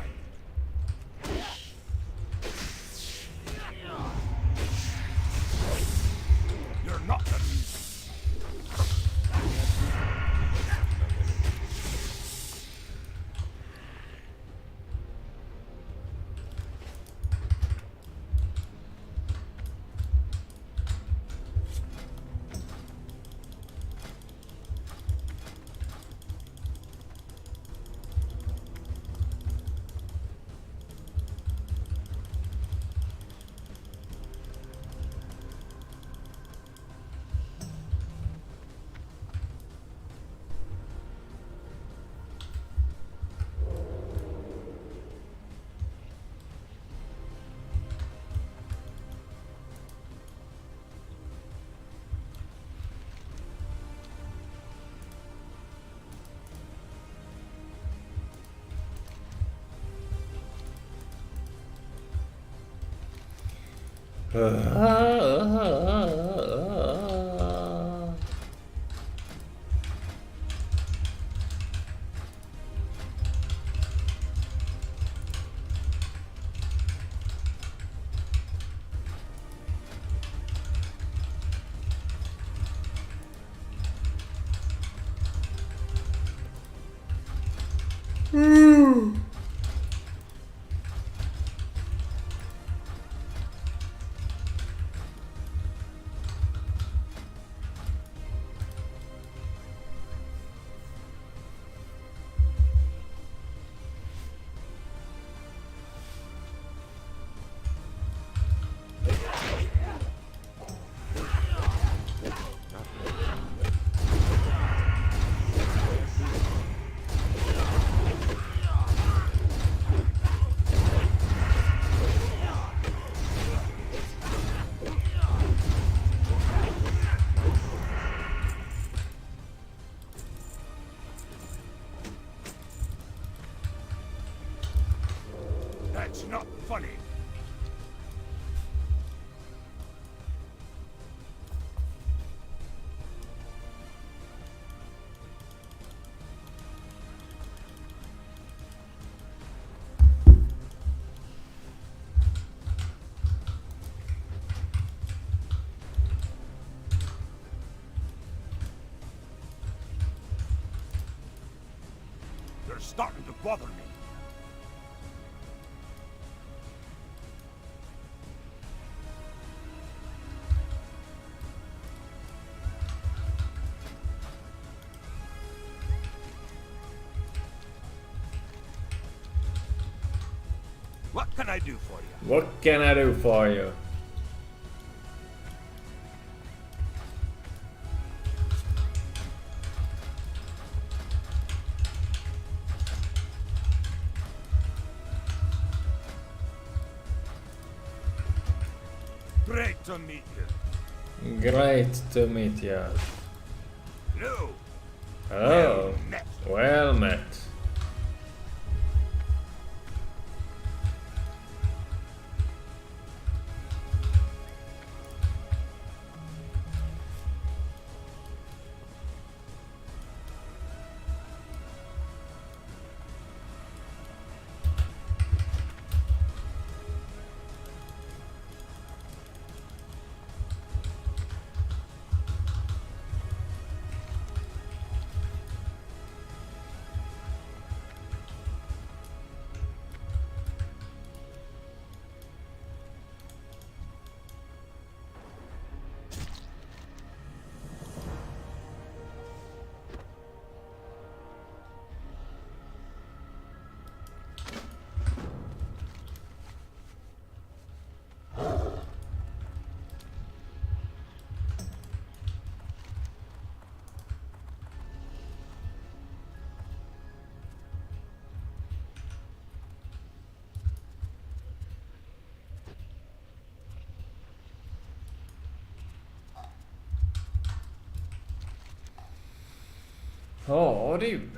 That's not funny. You're starting to bother me. What can I do for you? What can I do for you? Great to meet you. Great to meet you. No. Oh, met. well met. Ja du.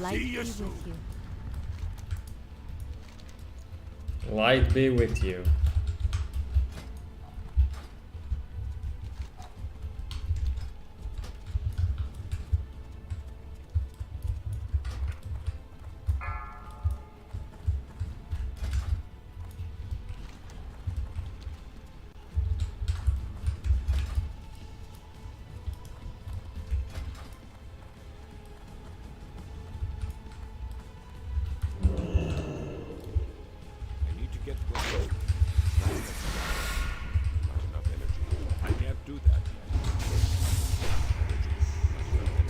Light be with you. Light be with you. I need to get closer. Not enough energy. I can't do that yet. Energy. Not enough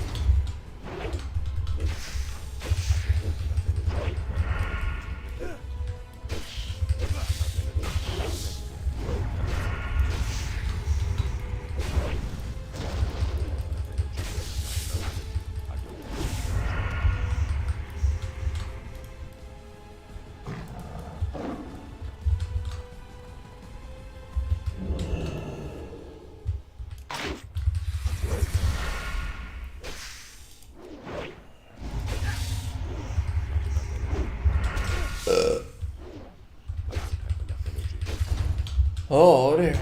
Ja du.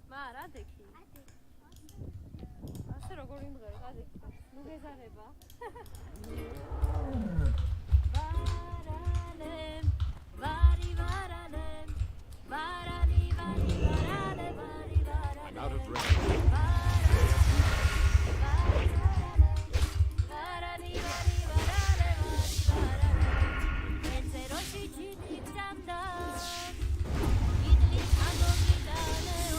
말 아득히. 아스로 고린 거 아득히. 누구 잘해봐. 바라렘 바리 바라렘 바라니 바리 바라레 바리 바라렘. I'm out of range. 바라니 바리 바라레 바리 바라렘. 벤세로시 지디 잠다. 이들이 자동이잖아요.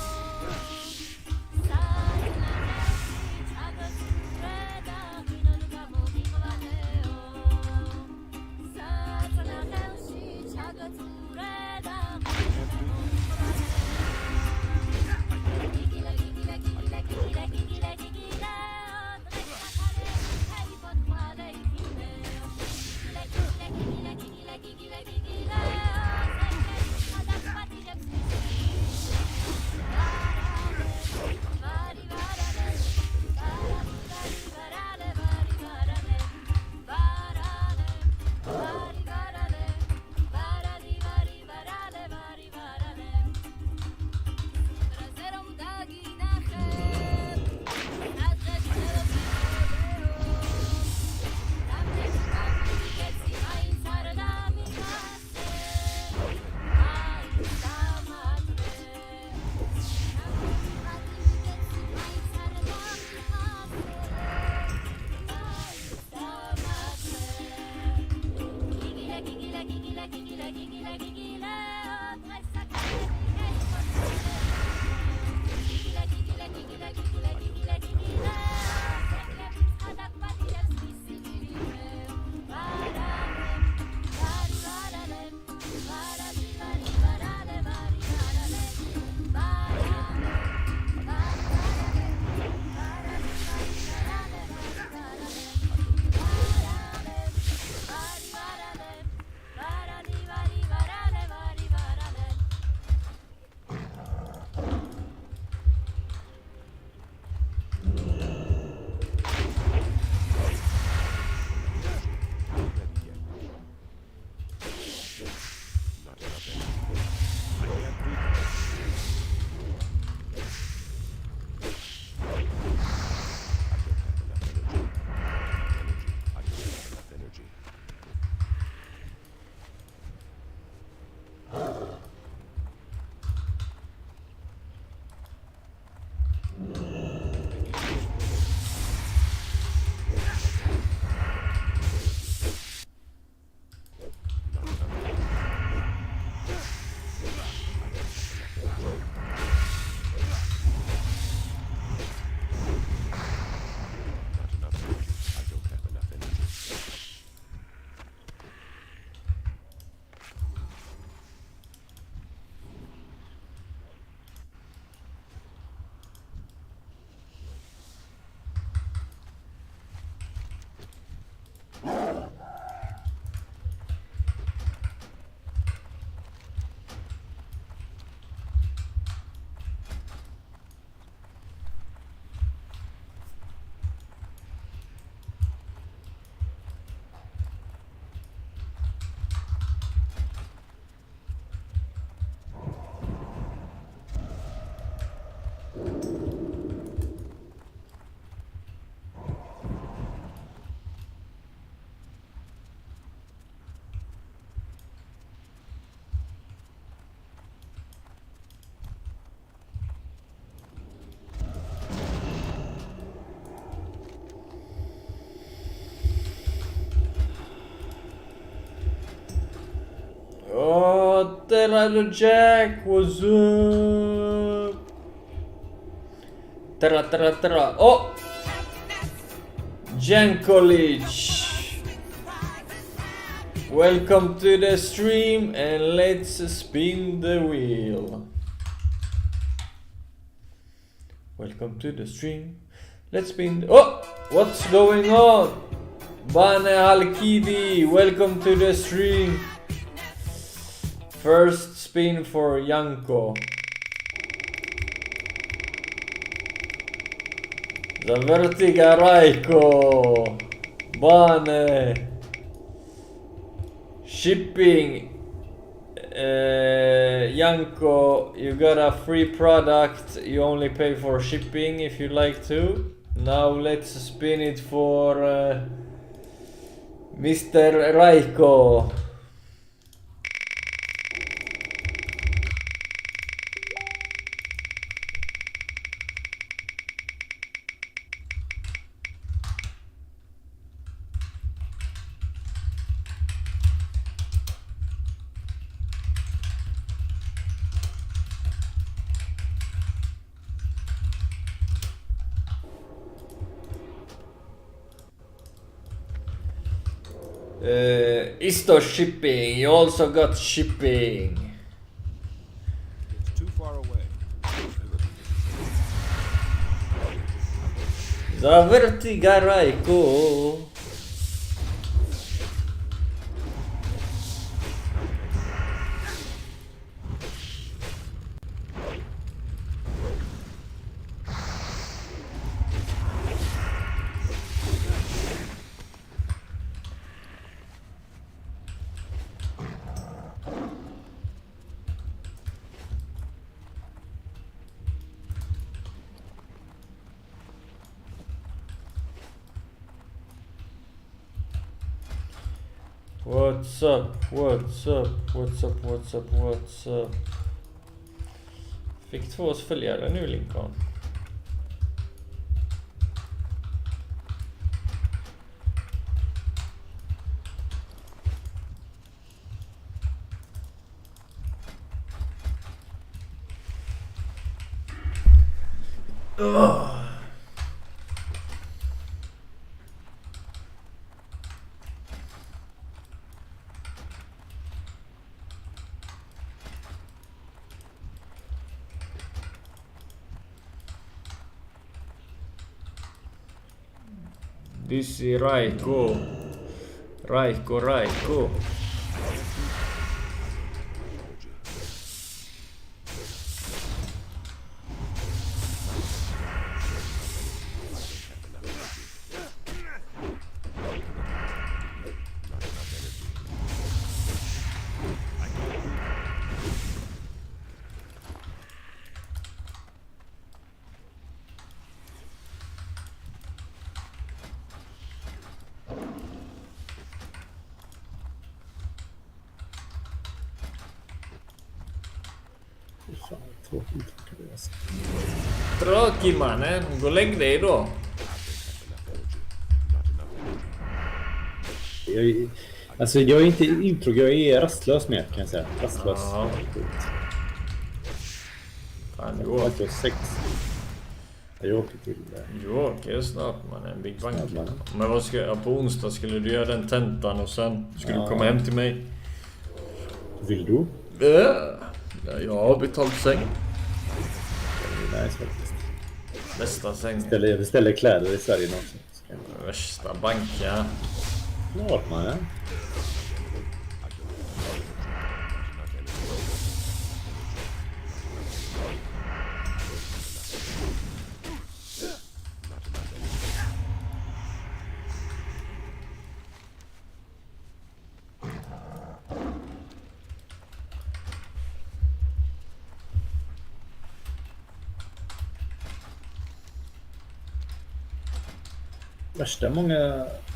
Bari bari Oh, Terra Jack, what's up? Terra. Oh! Jankolich. Welcome to the stream and let's spin the wheel. Welcome to the stream. Let's spin. Oh! What's going on? Bane Halkidi, welcome to the stream. First spin for Janko. The Vertiga Raiko. Bane. Shipping. Janko, you got a free product. You only pay for shipping if you like to. Now let's spin it for Mr. Raiko. Isto shipping, you also got shipping. It's too far away. The Vertiga Raiko. What's up? Fick 2 följare nu, Lincoln. This is Raiko. Tråkig mannen, gå och lägg dig då. Jag är inte intro, jag är rastlös med, kan jag säga. Rastlös. Ja. Fan, du Jag åker. åker 6. Jag åker till... Du åker snart mannen, Big Bang. Snart, mannen. Men vad ska jag, på onsdag skulle du göra den tentan och sen skulle du komma hem till mig. Vill du? Jag har betalt säng. Det är nice faktiskt. Bästa säng. Jag beställer kläder i Sverige också. Värsta banka. Klart man, ja.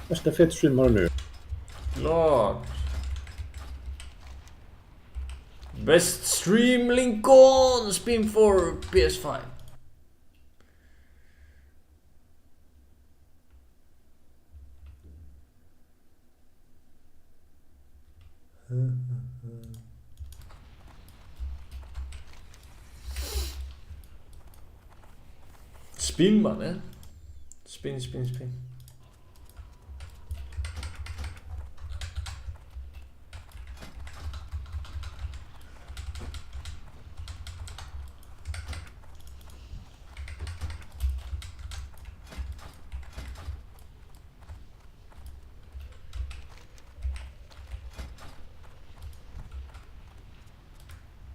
Värsta fet stream har du nu. Klart. Best stream Lincoln spin for PS5. Spin mannen. Spin.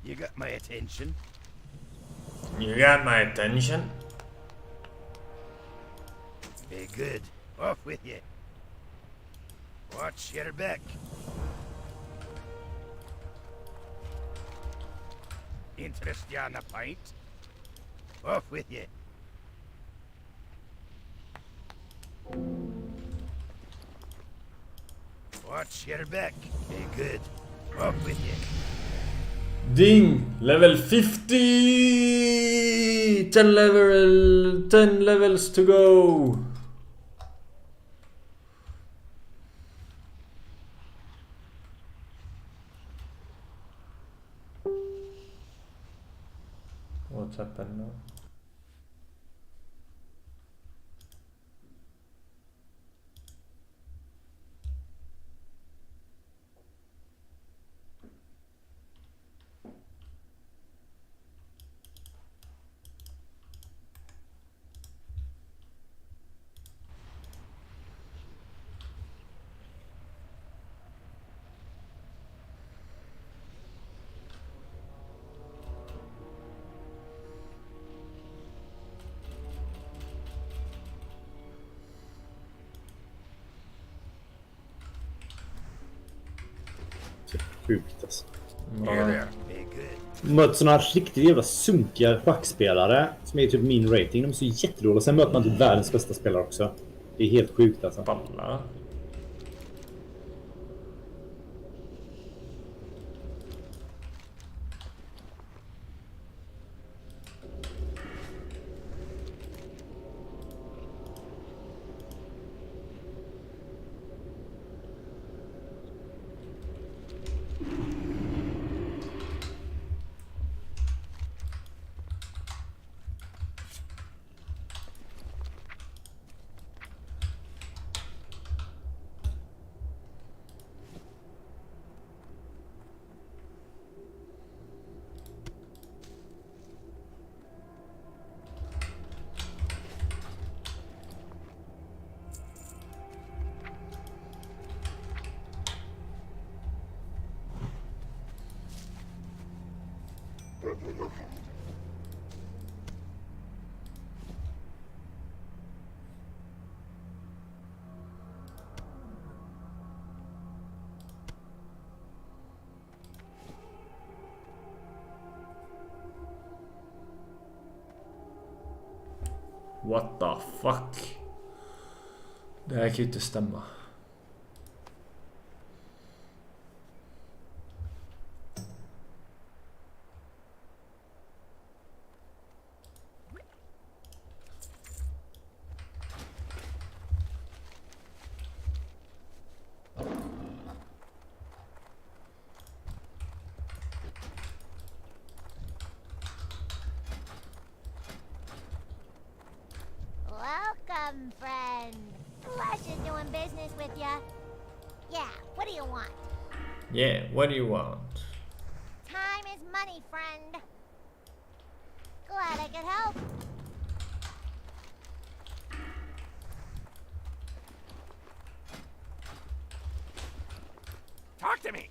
You got my attention. You got my attention. Very good. Off with you. Watch your back. Interest you on a pint? Off with you. Watch your back. Very good. Off with you. Ding! Level 50! 10 levels to go! What's happened now? Sjukt alltså. Here there. Very good. Mött såna riktigt jävla sunkiga schackspelare som är typ min rating. De är så jättedåliga. Sen möter man typ världens bästa spelare också. Det är helt sjukt alltså. Palla. What the fuck? Det här kan ju inte stämma. Welcome, friend. Pleasure doing business with ya. Yeah, what do you want? Yeah, what do you want? Time is money, friend. Glad I could help. Talk to me.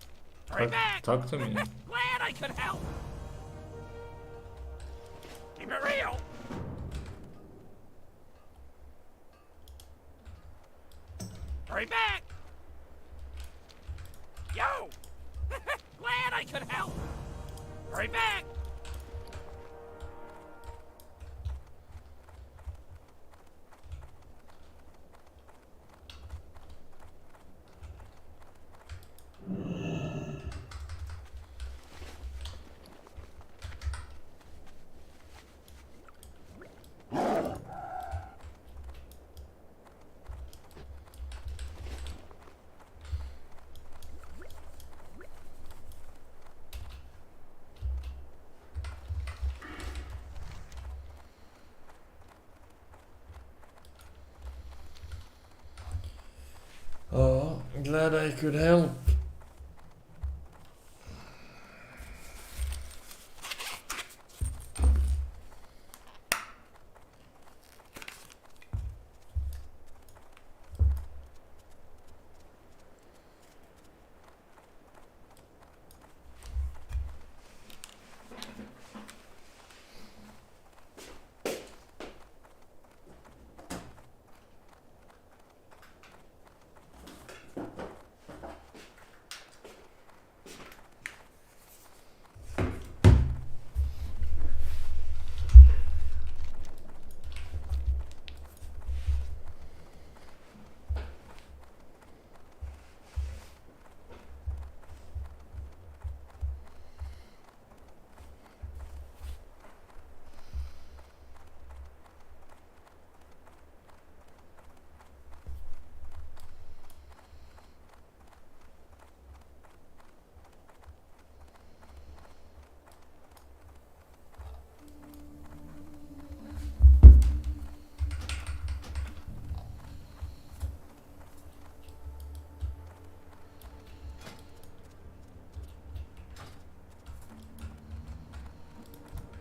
Hurry back. Talk to me. Glad I could help. Keep it real. Hurry back. Yo. Glad I could help. Hurry back. glad I could help.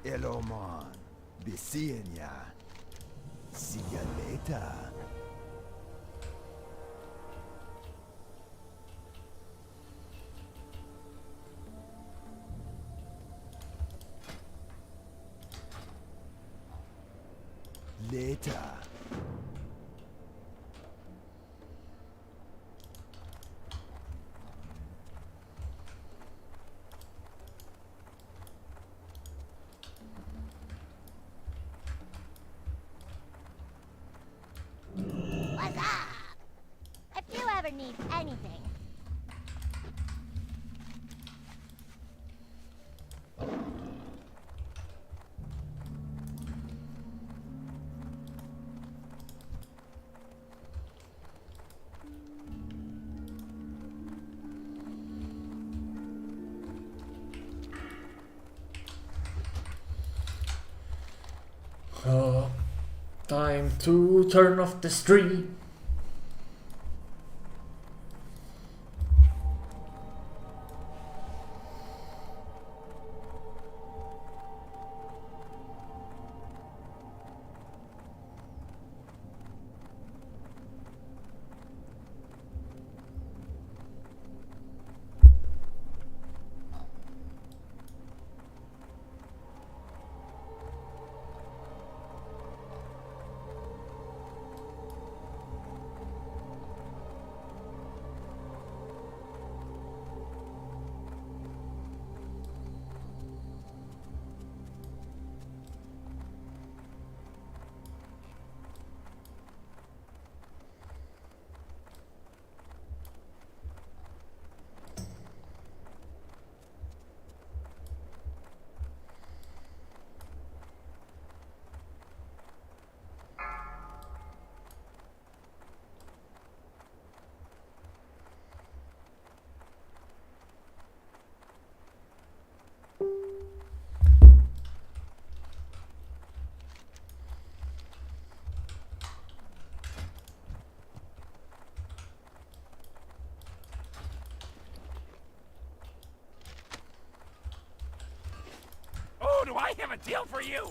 Hello, man. Be seeing ya. See ya later. Later. What's up? If you ever need anything, Time to turn off the stream. Oh, do I have a deal for you?